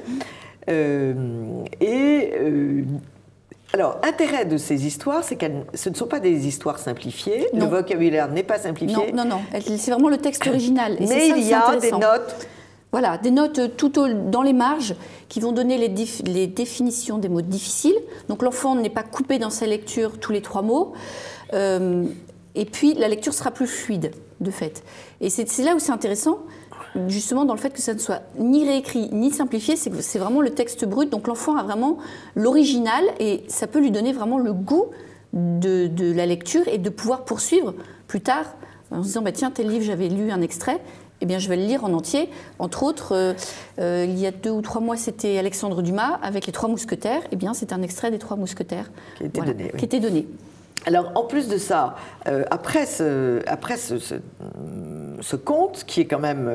Alors, l'intérêt de ces histoires, c'est que ce ne sont pas des histoires simplifiées. Non. Le vocabulaire n'est pas simplifié. Non. C'est vraiment le texte original. Et mais il y a des notes... Voilà, des notes dans les marges qui vont donner les définitions des mots difficiles. Donc l'enfant n'est pas coupé dans sa lecture tous les 3 mots. Et puis la lecture sera plus fluide, de fait. Et c'est là où c'est intéressant, justement dans le fait que ça ne soit ni réécrit ni simplifié, c'est vraiment le texte brut. Donc l'enfant a vraiment l'original et ça peut lui donner vraiment le goût de la lecture et de pouvoir poursuivre plus tard en se disant tiens, tel livre, j'avais lu un extrait. Eh bien, je vais le lire en entier. Entre autres, il y a 2 ou 3 mois, c'était Alexandre Dumas avec les 3 mousquetaires. Eh bien, c'est un extrait des 3 mousquetaires qui était donné. Alors, en plus de ça, après ce conte, qui est quand même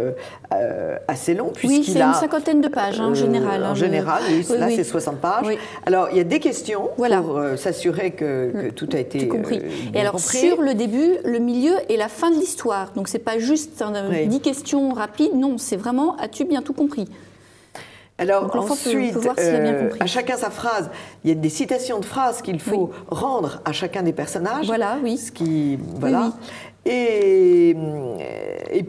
assez long, puisqu'il c'est une 50aine de pages en général. En général, là, c'est 60 pages. Oui. Alors, il y a des questions pour s'assurer que tout a été compris. Et alors, compris. Sur le début, le milieu et la fin de l'histoire. Donc, c'est pas juste 10 questions rapides. Non, c'est vraiment, as-tu bien tout compris ? Alors ensuite, peut voir s'il a bien compris. À chacun sa phrase. Il y a des citations de phrases qu'il faut rendre à chacun des personnages. Voilà, oui. Voilà. Et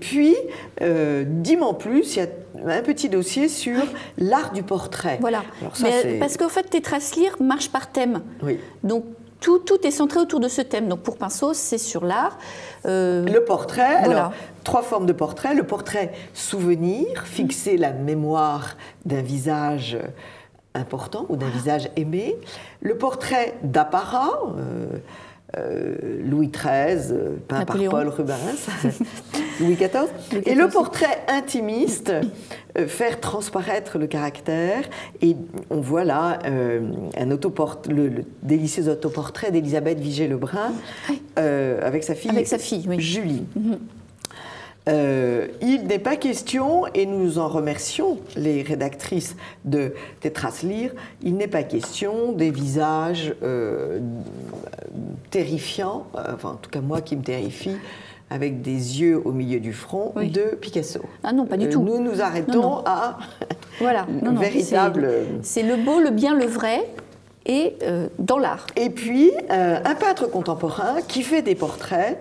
puis, dis-moi en plus, il y a un petit dossier sur l'art du portrait. Voilà. Alors ça, parce qu'en fait, Tétras Lire marche par thème. Oui. Donc, tout est centré autour de ce thème. Donc, pour Pinceau, c'est sur l'art. Le portrait, alors, 3 formes de portrait. Le portrait souvenir, fixer la mémoire d'un visage important ou d'un visage aimé. Le portrait d'apparat, Louis XIII, peint par Paul Rubens, Louis XIV. Et le portrait intimiste, faire transparaître le caractère. Et on voit là le délicieux autoportrait d'Élisabeth Vigée-Lebrun avec sa fille, Julie. Il n'est pas question, et nous en remercions les rédactrices de Tétras Lire, il n'est pas question des visages terrifiants, enfin en tout cas moi qui me terrifie, avec des yeux au milieu du front de Picasso. Ah non, pas du tout. Nous nous arrêtons à véritable... C'est le beau, le bien, le vrai, et dans l'art. Et puis, un peintre contemporain qui fait des portraits,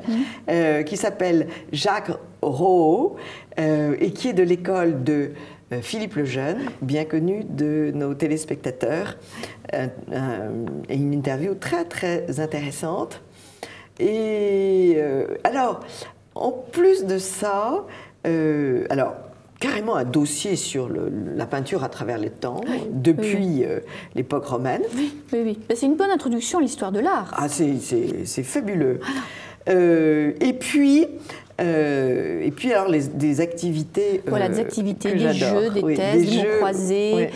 qui s'appelle Jacques Rouault, et qui est de l'école de Philippe Lejeune, bien connu de nos téléspectateurs. Une interview très, très intéressante. Et alors, en plus de ça, carrément un dossier sur la peinture à travers les temps, depuis l'époque romaine. Oui. C'est une bonne introduction à l'histoire de l'art. Ah, c'est fabuleux. Et puis alors des activités. Voilà, des activités, des jeux, des thèses, des mots croisés.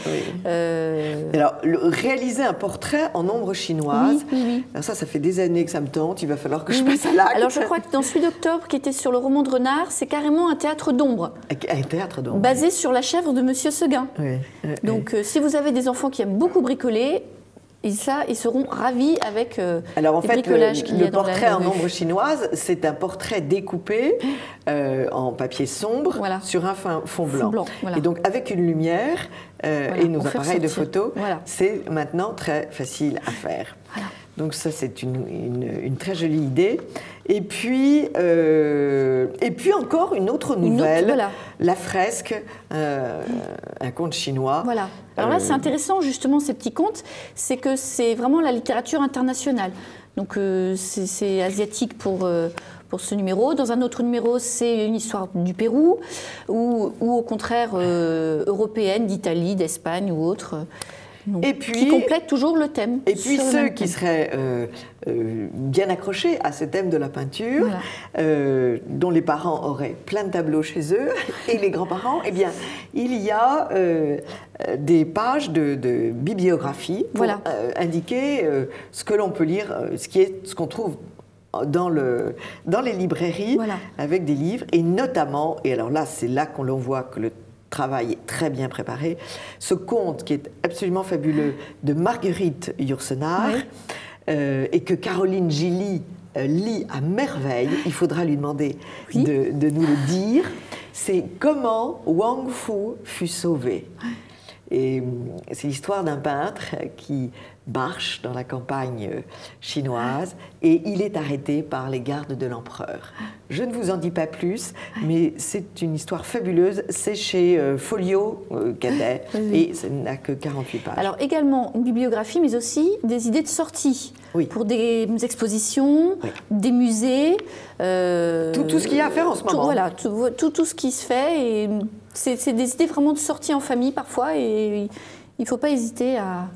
Alors, réaliser un portrait en ombre chinoise. Oui. Alors ça fait des années que ça me tente. Il va falloir que je passe à l'acte. Alors, je crois que dans celui d'octobre, qui était sur le roman de Renard, c'est carrément un théâtre d'ombre. Un théâtre d'ombre. Basé sur La chèvre de Monsieur Seguin. Donc, si vous avez des enfants qui aiment beaucoup bricoler, ils seront ravis avec alors, les bricolages qu'il y a dans la le portrait en ombre chinoise, c'est un portrait découpé en papier sombre sur un fond blanc. Et donc, avec une lumière et nos appareils de photo, c'est maintenant très facile à faire. Donc ça, c'est une très jolie idée. Et puis encore une autre nouvelle, voilà. La fresque, un conte chinois. Voilà. Alors là, c'est intéressant, justement, ces petits contes, c'est que c'est vraiment la littérature internationale. Donc c'est asiatique pour ce numéro. Dans un autre numéro, c'est une histoire du Pérou, ou au contraire européenne, d'Italie, d'Espagne ou autre. Donc, et puis, qui complète toujours le thème. Et puis ceux qui seraient bien accrochés à ce thème de la peinture, voilà. Dont les parents auraient plein de tableaux chez eux, et les grands-parents, eh bien, il y a des pages de bibliographie pour voilà. Indiquer ce que l'on peut lire, ce qu'on trouve dans les librairies, voilà. Avec des livres, et notamment, et alors là, c'est là qu'on voit que le travail est très bien préparé, ce conte qui est absolument fabuleux de Marguerite Yourcenar, oui. Et que Caroline Gilly lit à merveille, il faudra lui demander oui. de nous le dire, c'est Comment Wang Fu fut sauvé. Et c'est l'histoire d'un peintre qui marche dans la campagne chinoise et il est arrêté par les gardes de l'empereur. Je ne vous en dis pas plus, mais c'est une histoire fabuleuse. C'est chez Folio Cadet et ça n'a que 48 pages. Alors également une bibliographie, mais aussi des idées de sortie oui. pour des expositions, oui. des musées. Tout ce qu'il y a à faire en ce moment. Voilà, tout ce qui se fait. Et c'est des idées vraiment de sortie en famille parfois et il ne faut pas hésiter à...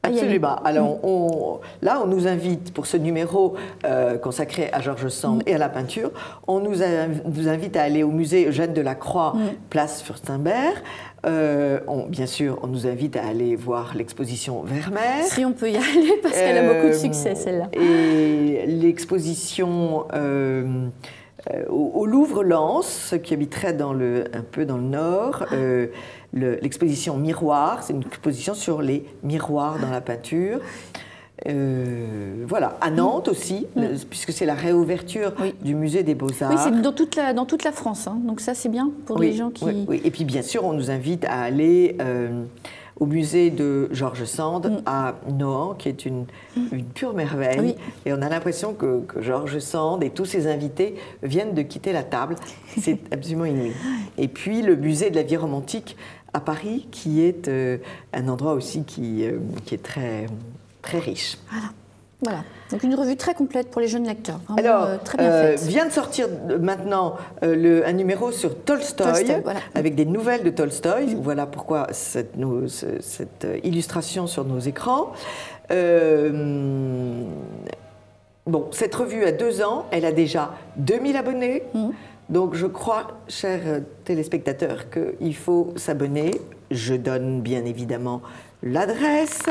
Absolument. Alors là, on nous invite pour ce numéro consacré à George Sand et à la peinture, on nous invite à aller au musée Eugène Delacroix, place Furstenberg. Bien sûr, on nous invite à aller voir l'exposition Vermeer. Si on peut y aller, parce qu'elle a beaucoup de succès, celle-là. Et l'exposition au Louvre-Lens, qui habiterait un peu dans le nord. L'exposition Miroir, c'est une exposition sur les miroirs dans la peinture. Voilà, à Nantes aussi, puisque c'est la réouverture oui. du musée des Beaux-Arts. Oui, c'est dans toute la France, hein. Donc ça c'est bien pour oui, les gens qui... Oui, oui. Et puis bien sûr, on nous invite à aller au musée de George Sand à Nohant, qui est une pure merveille. Oui. Et on a l'impression que George Sand et tous ses invités viennent de quitter la table. C'est absolument inouï. Et puis le musée de la vie romantique à Paris, qui est un endroit aussi qui est très, très riche. Voilà. Donc une revue très complète pour les jeunes lecteurs. Vraiment, alors, très bien faite. Vient de sortir maintenant un numéro sur Tolstoï, voilà. Avec des nouvelles de Tolstoï. Voilà pourquoi cette illustration sur nos écrans. Bon, cette revue a 2 ans, elle a déjà 2000 abonnés. Donc je crois, chers téléspectateurs, qu'il faut s'abonner. Je donne bien évidemment l'adresse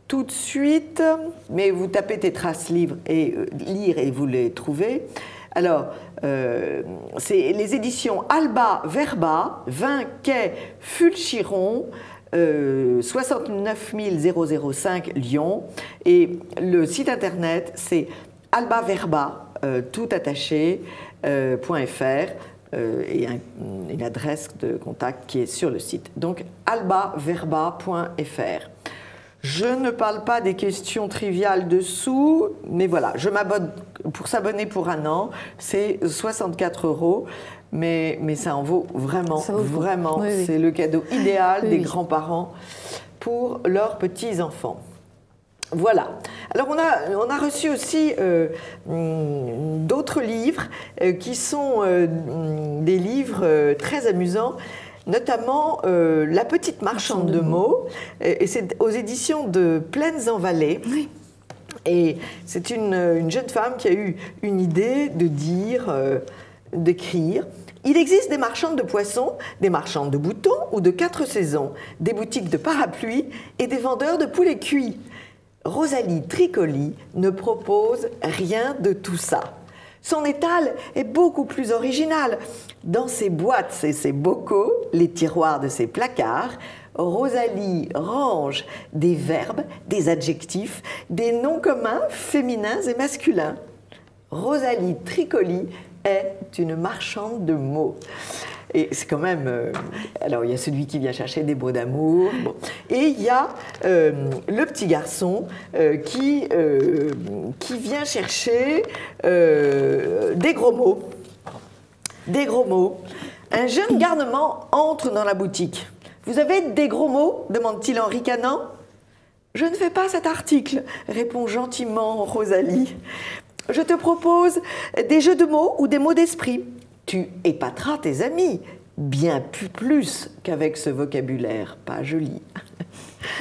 tout de suite, mais vous tapez Tétras livre et lire et vous les trouvez. Alors, c'est les éditions Alba Verba, 20 quai Fulchiron, 69 005 Lyon. Et le site internet, c'est albaverba, tout attaché, .fr. Et une adresse de contact qui est sur le site. Donc, albaverba.fr. Je ne parle pas des questions triviales dessous, mais voilà, je m'abonne pour s'abonner pour 1 an, c'est 64 €, mais ça en vaut vraiment, vraiment. Oui, oui. C'est le cadeau idéal des grands-parents pour leurs petits-enfants. Voilà. Alors on a reçu aussi d'autres livres qui sont des livres très amusants, notamment La petite marchande de mots, et c'est aux éditions de Plaines en Vallée. Oui. Et c'est une jeune femme qui a eu une idée de d'écrire. Il existe des marchandes de poissons, des marchandes de boutons ou de 4 saisons, des boutiques de parapluies et des vendeurs de poulets cuits. Rosalie Tricoli ne propose rien de tout ça. Son étal est beaucoup plus original. Dans ses boîtes et ses bocaux, les tiroirs de ses placards, Rosalie range des verbes, des adjectifs, des noms communs féminins et masculins. Rosalie Tricoli est une marchande de mots. Et c'est quand même... alors, il y a celui qui vient chercher des mots d'amour. Bon. Et il y a le petit garçon qui vient chercher des gros mots. Des gros mots. Un jeune garnement entre dans la boutique. « Vous avez des gros mots ?» demande-t-il en ricanant. « Je ne fais pas cet article », répond gentiment Rosalie. « Je te propose des jeux de mots ou des mots d'esprit. Tu épateras tes amis, bien plus qu'avec ce vocabulaire pas joli. »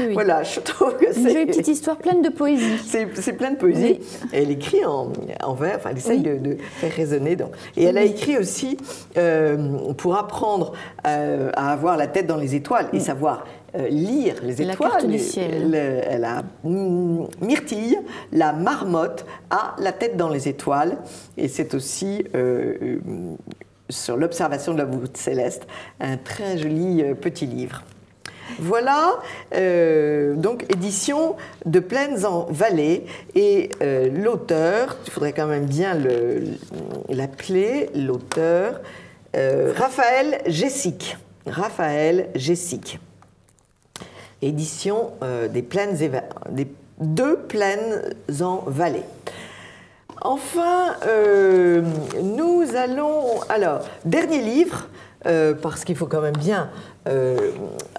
Oui. Voilà, je trouve que c'est... Une jolie petite histoire pleine de poésie. C'est plein de poésie. Oui. Elle écrit en vers, enfin, elle essaye Oui. de faire résonner. Et elle a écrit aussi pour apprendre à avoir la tête dans les étoiles et savoir lire les La étoiles. carte du ciel. Elle a Myrtille, la marmotte, a la tête dans les étoiles. Et c'est aussi... sur l'observation de la voûte céleste, un très joli petit livre. Voilà, donc édition de Plaines en Vallée. Et l'auteur, il faudrait quand même bien l'appeler, l'auteur, Raphaël Gessic. Raphaël Gessic. Édition des deux Plaines en Vallée. Enfin, nous allons... Alors, dernier livre, parce qu'il faut quand même bien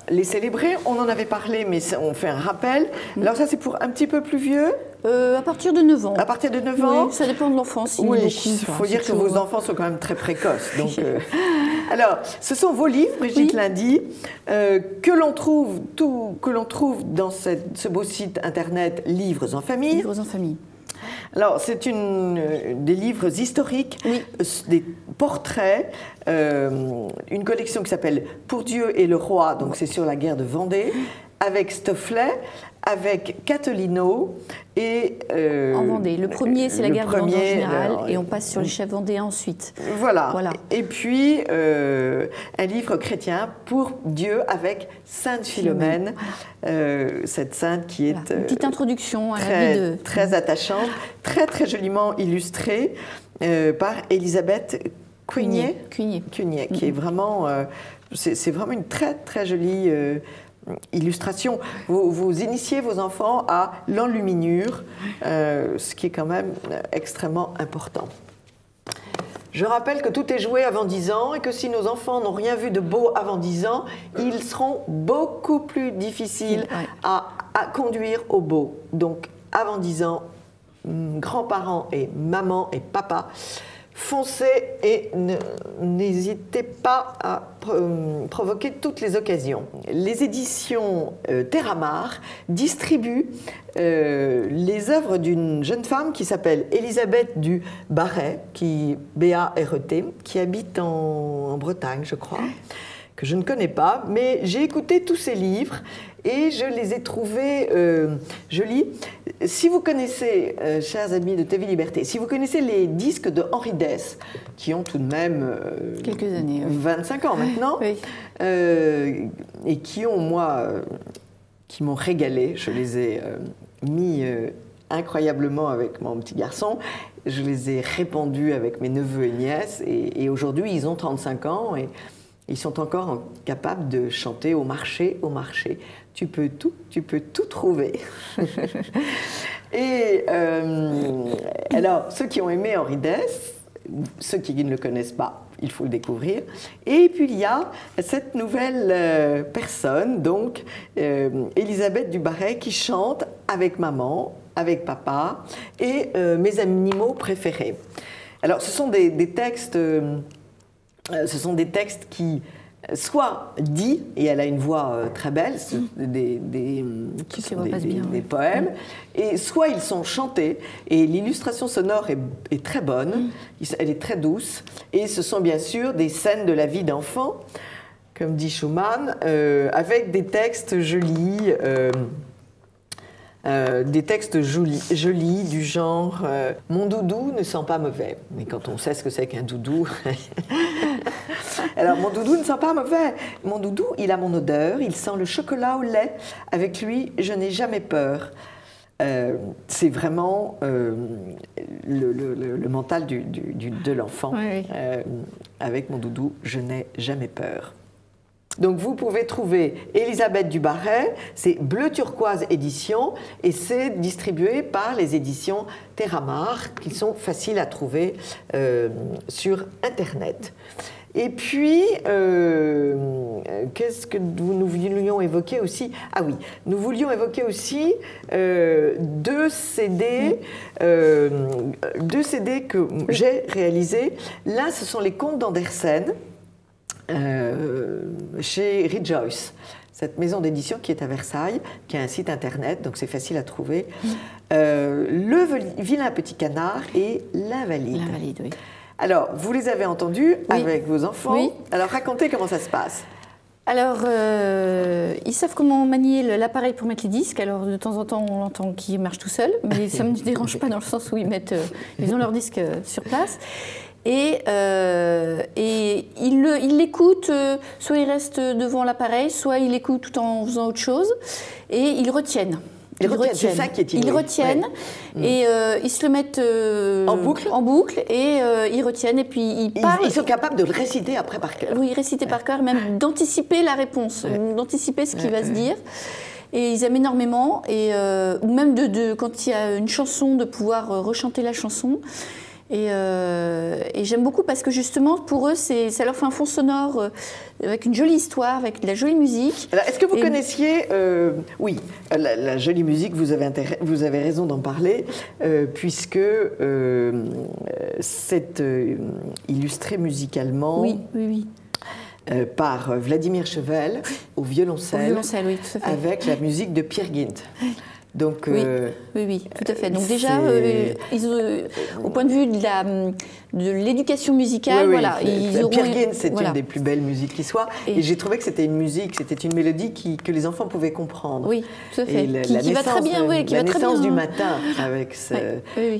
les célébrer. On en avait parlé, mais on fait un rappel. Alors ça, c'est pour un petit peu plus vieux. À partir de 9 ans. À partir de 9 ans. Oui, ça dépend de l'enfant. Oui, il faut dire que vos enfants sont quand même très précoces. Donc, alors, ce sont vos livres, Brigitte Lundy, que l'on trouve dans ce beau site internet Livres en famille. Livres en famille. Alors, c'est des livres historiques, oui. Des portraits, une collection qui s'appelle Pour Dieu et le roi, donc c'est sur la guerre de Vendée, avec Stofflet, avec Cattolino et... en Vendée. Le premier, c'est la guerre de Vendée en général, et on passe sur les chefs vendéens ensuite. Voilà. Et puis, un livre chrétien, Pour Dieu, avec Sainte Philomène, cette sainte qui est... Voilà. Une petite introduction à la vie de... Très attachante, très très joliment illustrée par Elisabeth Cugnet, qui est vraiment... c'est vraiment une très très jolie... illustration. Vous initiez vos enfants à l'enluminure, ce qui est quand même extrêmement important. Je rappelle que tout est joué avant 10 ans et que si nos enfants n'ont rien vu de beau avant 10 ans, ils seront beaucoup plus difficiles à conduire au beau. Donc, avant 10 ans, grands-parents et maman et papa, foncez et n'hésitez pas à provoquer toutes les occasions. Les éditions Terramar distribuent les œuvres d'une jeune femme qui s'appelle Elisabeth du Barret, B-A-R-E-T, qui habite en Bretagne, je crois, que je ne connais pas, mais j'ai écouté tous ses livres et je les ai trouvés jolis. Si vous connaissez, chers amis de TV Liberté, si vous connaissez les disques de Henri Dess, qui ont tout de même quelques années, 25 ans maintenant, et qui m'ont régalé, je les ai mis incroyablement avec mon petit garçon, je les ai répandus avec mes neveux et nièces, et aujourd'hui ils ont 35 ans, et ils sont encore capables de chanter au marché, au marché. Tu peux tout trouver. Et alors, ceux qui ont aimé Henri Dess, ceux qui ne le connaissent pas, il faut le découvrir. Et puis il y a cette nouvelle personne, donc Elisabeth du Barret, qui chante avec maman, avec papa et mes animaux préférés. Alors, ce sont des textes. Ce sont des textes qui soit dit, et elle a une voix très belle, des poèmes, et soit ils sont chantés, et l'illustration sonore est très bonne, elle est très douce, et ce sont bien sûr des scènes de la vie d'enfant, comme dit Schumann, avec des textes jolis, jolis du genre « Mon doudou ne sent pas mauvais ». Mais quand on sait ce que c'est qu'un doudou... Alors, mon doudou ne sent pas mauvais. Mon doudou, il a mon odeur, il sent le chocolat au lait. Avec lui, je n'ai jamais peur. c'est vraiment le mental de l'enfant. Oui, oui. Avec mon doudou, je n'ai jamais peur. Donc vous pouvez trouver Elisabeth du Barret, c'est Bleu Turquoise édition et c'est distribué par les éditions Terramar qui sont faciles à trouver sur Internet. Et puis, qu'est-ce que nous voulions évoquer aussi? Ah oui, nous voulions évoquer aussi deux CD que j'ai réalisés. L'un, ce sont les contes d'Andersen, chez Rejoice, cette maison d'édition qui est à Versailles, qui a un site internet, donc c'est facile à trouver. Le vilain petit canard et l'Invalide. L'Invalide, oui. Alors, vous les avez entendus avec vos enfants. Oui. Alors, racontez comment ça se passe. Alors, ils savent comment manier l'appareil pour mettre les disques. Alors, de temps en temps, on l'entend qu'il marche tout seul, mais ça ne me dérange pas dans le sens où ils ont leurs disques sur place. Et ils l'écoutent, soit ils restent devant l'appareil, soit ils l'écoutent tout en faisant autre chose, et ils retiennent. Ils retiennent, c'est ça qui est inouï. Ils retiennent, et ils se le mettent en boucle et ils retiennent, et puis ils parlent. Ils sont capables de le réciter après par cœur. Oui, réciter par cœur, même d'anticiper la réponse, d'anticiper ce qui va se dire. Et ils aiment énormément, ou même quand il y a une chanson, de pouvoir rechanter la chanson. Et j'aime beaucoup parce que justement, pour eux, ça leur fait un fond sonore avec une jolie histoire, avec de la jolie musique. Alors, est-ce que vous connaissiez, oui, la jolie musique, vous avez raison d'en parler, puisque c'est illustré musicalement par Vladimir Chevel au violoncelle. Au violoncelle, oui, tout à fait. Avec la musique de Peer Gynt. Donc, oui, tout à fait. Donc déjà, au point de vue de l'éducation musicale, voilà, Peer Gynt, c'est une des plus belles musiques qui soit. Et j'ai trouvé que c'était une musique, c'était une mélodie que les enfants pouvaient comprendre. Oui, tout à fait. Qui va très bien, oui, qui va très bien. La naissance du matin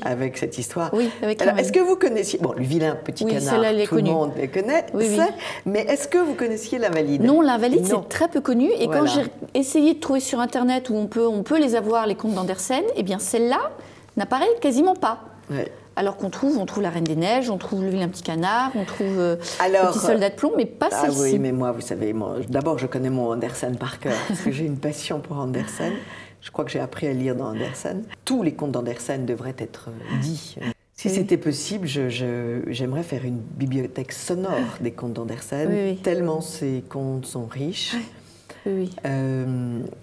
avec cette histoire. Oui, avec. Alors, est-ce que vous connaissiez, bon, le vilain petit canard, tout le monde les connaît, mais est-ce que vous connaissiez l'Invalide? Non, l'Invalide, c'est très peu connu. Et quand j'ai essayé de trouver sur Internet où on peut les avoir, les contes d'Andersen, eh bien celle-là n'apparaît quasiment pas. Ouais. Alors qu'on trouve La Reine des Neiges, on trouve Le Vilain Petit Canard, on trouve Le Petit Soldat de Plomb, mais pas celle-ci. Oui, mais moi, vous savez, d'abord je connais mon Andersen par cœur, parce que j'ai une passion pour Andersen. Je crois que j'ai appris à lire dans Andersen. Tous les contes d'Andersen devraient être dits. Si c'était possible, j'aimerais faire une bibliothèque sonore des contes d'Andersen, tellement ces contes sont riches. Oui.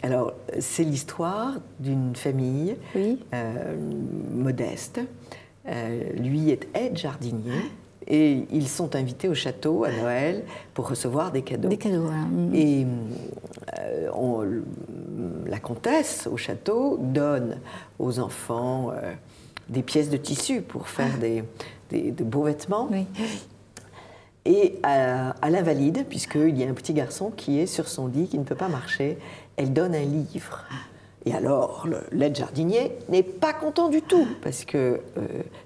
Alors, c'est l'histoire d'une famille modeste. Lui est aide-jardinier et ils sont invités au château à Noël pour recevoir des cadeaux. Des cadeaux, voilà. Et la comtesse au château donne aux enfants des pièces de tissu pour faire de beaux vêtements. Oui. Et à l'Invalide, puisqu'il y a un petit garçon qui est sur son lit, qui ne peut pas marcher, elle donne un livre. Et alors, l'aide-jardinier n'est pas content du tout, parce que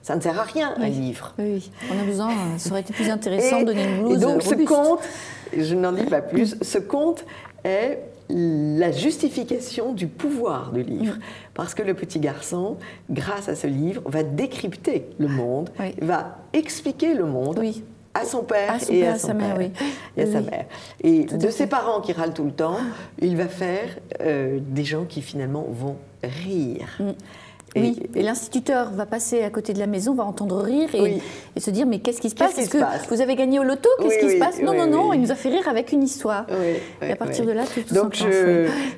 ça ne sert à rien, un livre. Oui, on a besoin, ça aurait été plus intéressant de donner une blouse robuste. Et donc, robuste. Ce conte, je n'en dis pas plus, ce conte est la justification du pouvoir du livre. Parce que le petit garçon, grâce à ce livre, va décrypter le monde, va expliquer le monde. À son père et à sa mère. Et à sa mère. Et de ses parents qui râlent tout le temps, il va faire des gens qui finalement vont rire. Et l'instituteur va passer à côté de la maison, va entendre rire et se dire mais qu'est-ce qui se passe? Est-ce que vous avez gagné au loto? Qu'est-ce qui se passe? Non, il nous a fait rire avec une histoire. Et à partir de là, tout s'enclenche.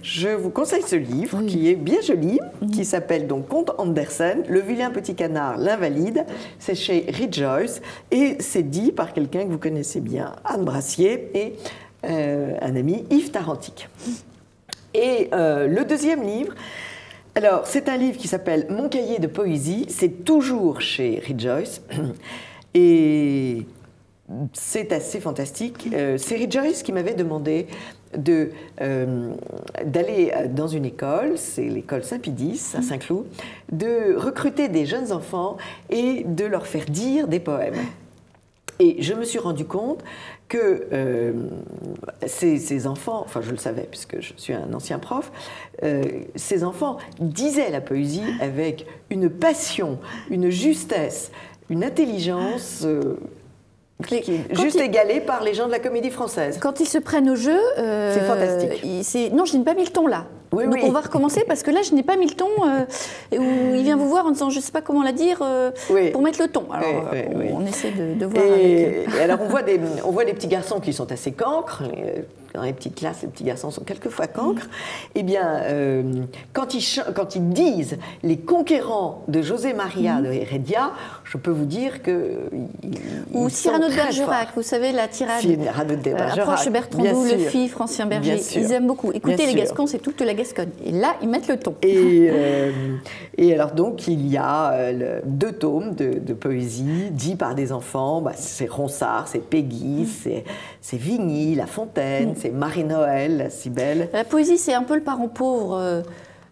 Je vous conseille ce livre qui est bien joli, qui s'appelle donc Contes Andersen, Le Vilain Petit Canard, l'Invalide. C'est chez Rejoice et c'est dit par quelqu'un que vous connaissez bien, Anne Brassier et un ami, Yves Tarantic. Et le deuxième livre, alors, c'est un livre qui s'appelle Mon cahier de poésie, c'est toujours chez Rejoice, et c'est assez fantastique. C'est Rejoice qui m'avait demandé d'aller dans une école, c'est l'école Saint-Pédis à Saint-Cloud, de recruter des jeunes enfants et de leur faire dire des poèmes. Et je me suis rendu compte que ces enfants, enfin je le savais puisque je suis un ancien prof, ces enfants disaient la poésie avec une passion, une justesse, une intelligence juste égalée par les gens de la Comédie Française. Quand ils se prennent au jeu, c'est fantastique. Non, je n'ai pas mis le ton là. Oui, donc oui. on va recommencer parce que là je n'ai pas mis le ton où il vient vous voir en disant je ne sais pas comment la dire pour mettre le ton. Alors on essaie de voir avec eux. Et alors on voit des petits garçons qui sont assez cancres. Dans les petites classes, les petits garçons sont quelquefois cancres. Eh bien, quand ils disent les conquérants de José María de Heredia, je peux vous dire que ou Cyrano de Bergerac, vous savez la tirade. Cyrano de Bergerac, approche Bertrand le fils, Francien Berger. Ils aiment beaucoup. Écoutez les Gascons, c'est toute la Gascogne. Et là, ils mettent le ton. Et alors donc, il y a 2 tomes de poésie dits par des enfants. Bah, c'est Ronsard, c'est Péguy, c'est Vigny, La Fontaine, c'est Marie-Noël, la Cybèle. La poésie, c'est un peu le parent pauvre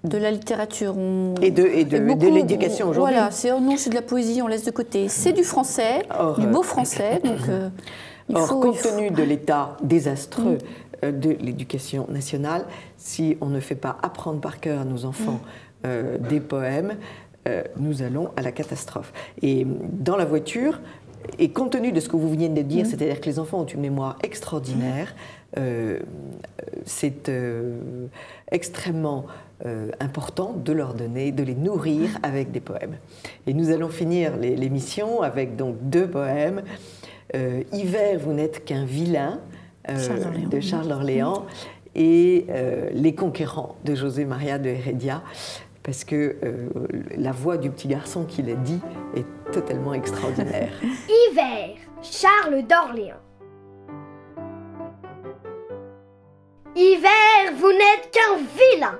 de la littérature. Et de l'éducation aujourd'hui. Voilà, c'est de la poésie, on laisse de côté. C'est du français, du beau français. Donc, compte tenu de l'état désastreux de l'éducation nationale, si on ne fait pas apprendre par cœur à nos enfants des poèmes, nous allons à la catastrophe. Et dans la voiture, et compte tenu de ce que vous venez de dire, c'est-à-dire que les enfants ont une mémoire extraordinaire, c'est extrêmement important de leur donner, de les nourrir avec des poèmes. Et nous allons finir l'émission avec donc 2 poèmes. Hiver, vous n'êtes qu'un vilain de Charles d'Orléans et Les conquérants de José María de Heredia, parce que la voix du petit garçon qui l'a dit est totalement extraordinaire. Hiver, Charles d'Orléans. Hiver, vous n'êtes qu'un vilain.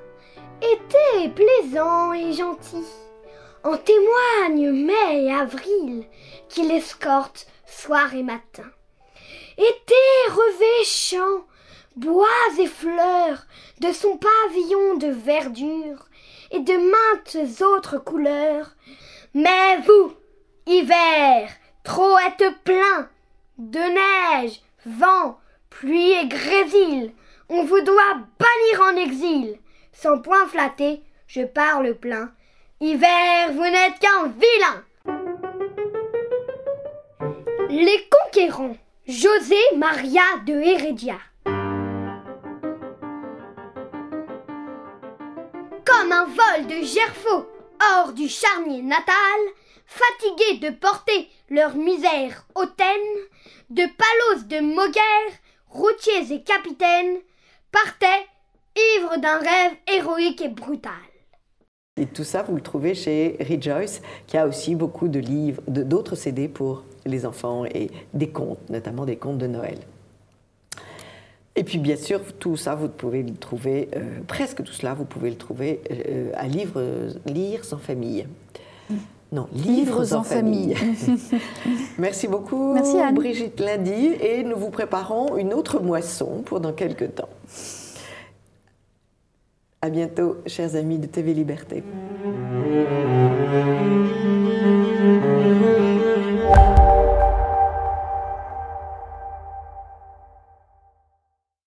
Été est plaisant et gentil. En témoignent mai et avril qui l'escortent soir et matin. Été revêt champs, bois et fleurs de son pavillon de verdure et de maintes autres couleurs. Mais vous, hiver, trop êtes plein de neige, vent, pluie et grésil. On vous doit bannir en exil. Sans point flatté, je parle plein. Hiver, vous n'êtes qu'un vilain. Les conquérants, José María de Heredia. Comme un vol de gerfaux hors du charnier natal, fatigués de porter leur misère hautaine, de palos de moguer, routiers et capitaines, partaient ivres d'un rêve héroïque et brutal. Et tout ça, vous le trouvez chez Rejoice, qui a aussi beaucoup de livres, d'autres CD pour les enfants et des contes, notamment des contes de Noël. Et puis bien sûr, tout ça, vous pouvez le trouver, presque tout cela, vous pouvez le trouver à lire en famille. Non, livres en famille. Merci beaucoup, merci Anne. Brigitte Lundy, et nous vous préparons une autre moisson pour dans quelques temps. À bientôt, chers amis de TV Liberté.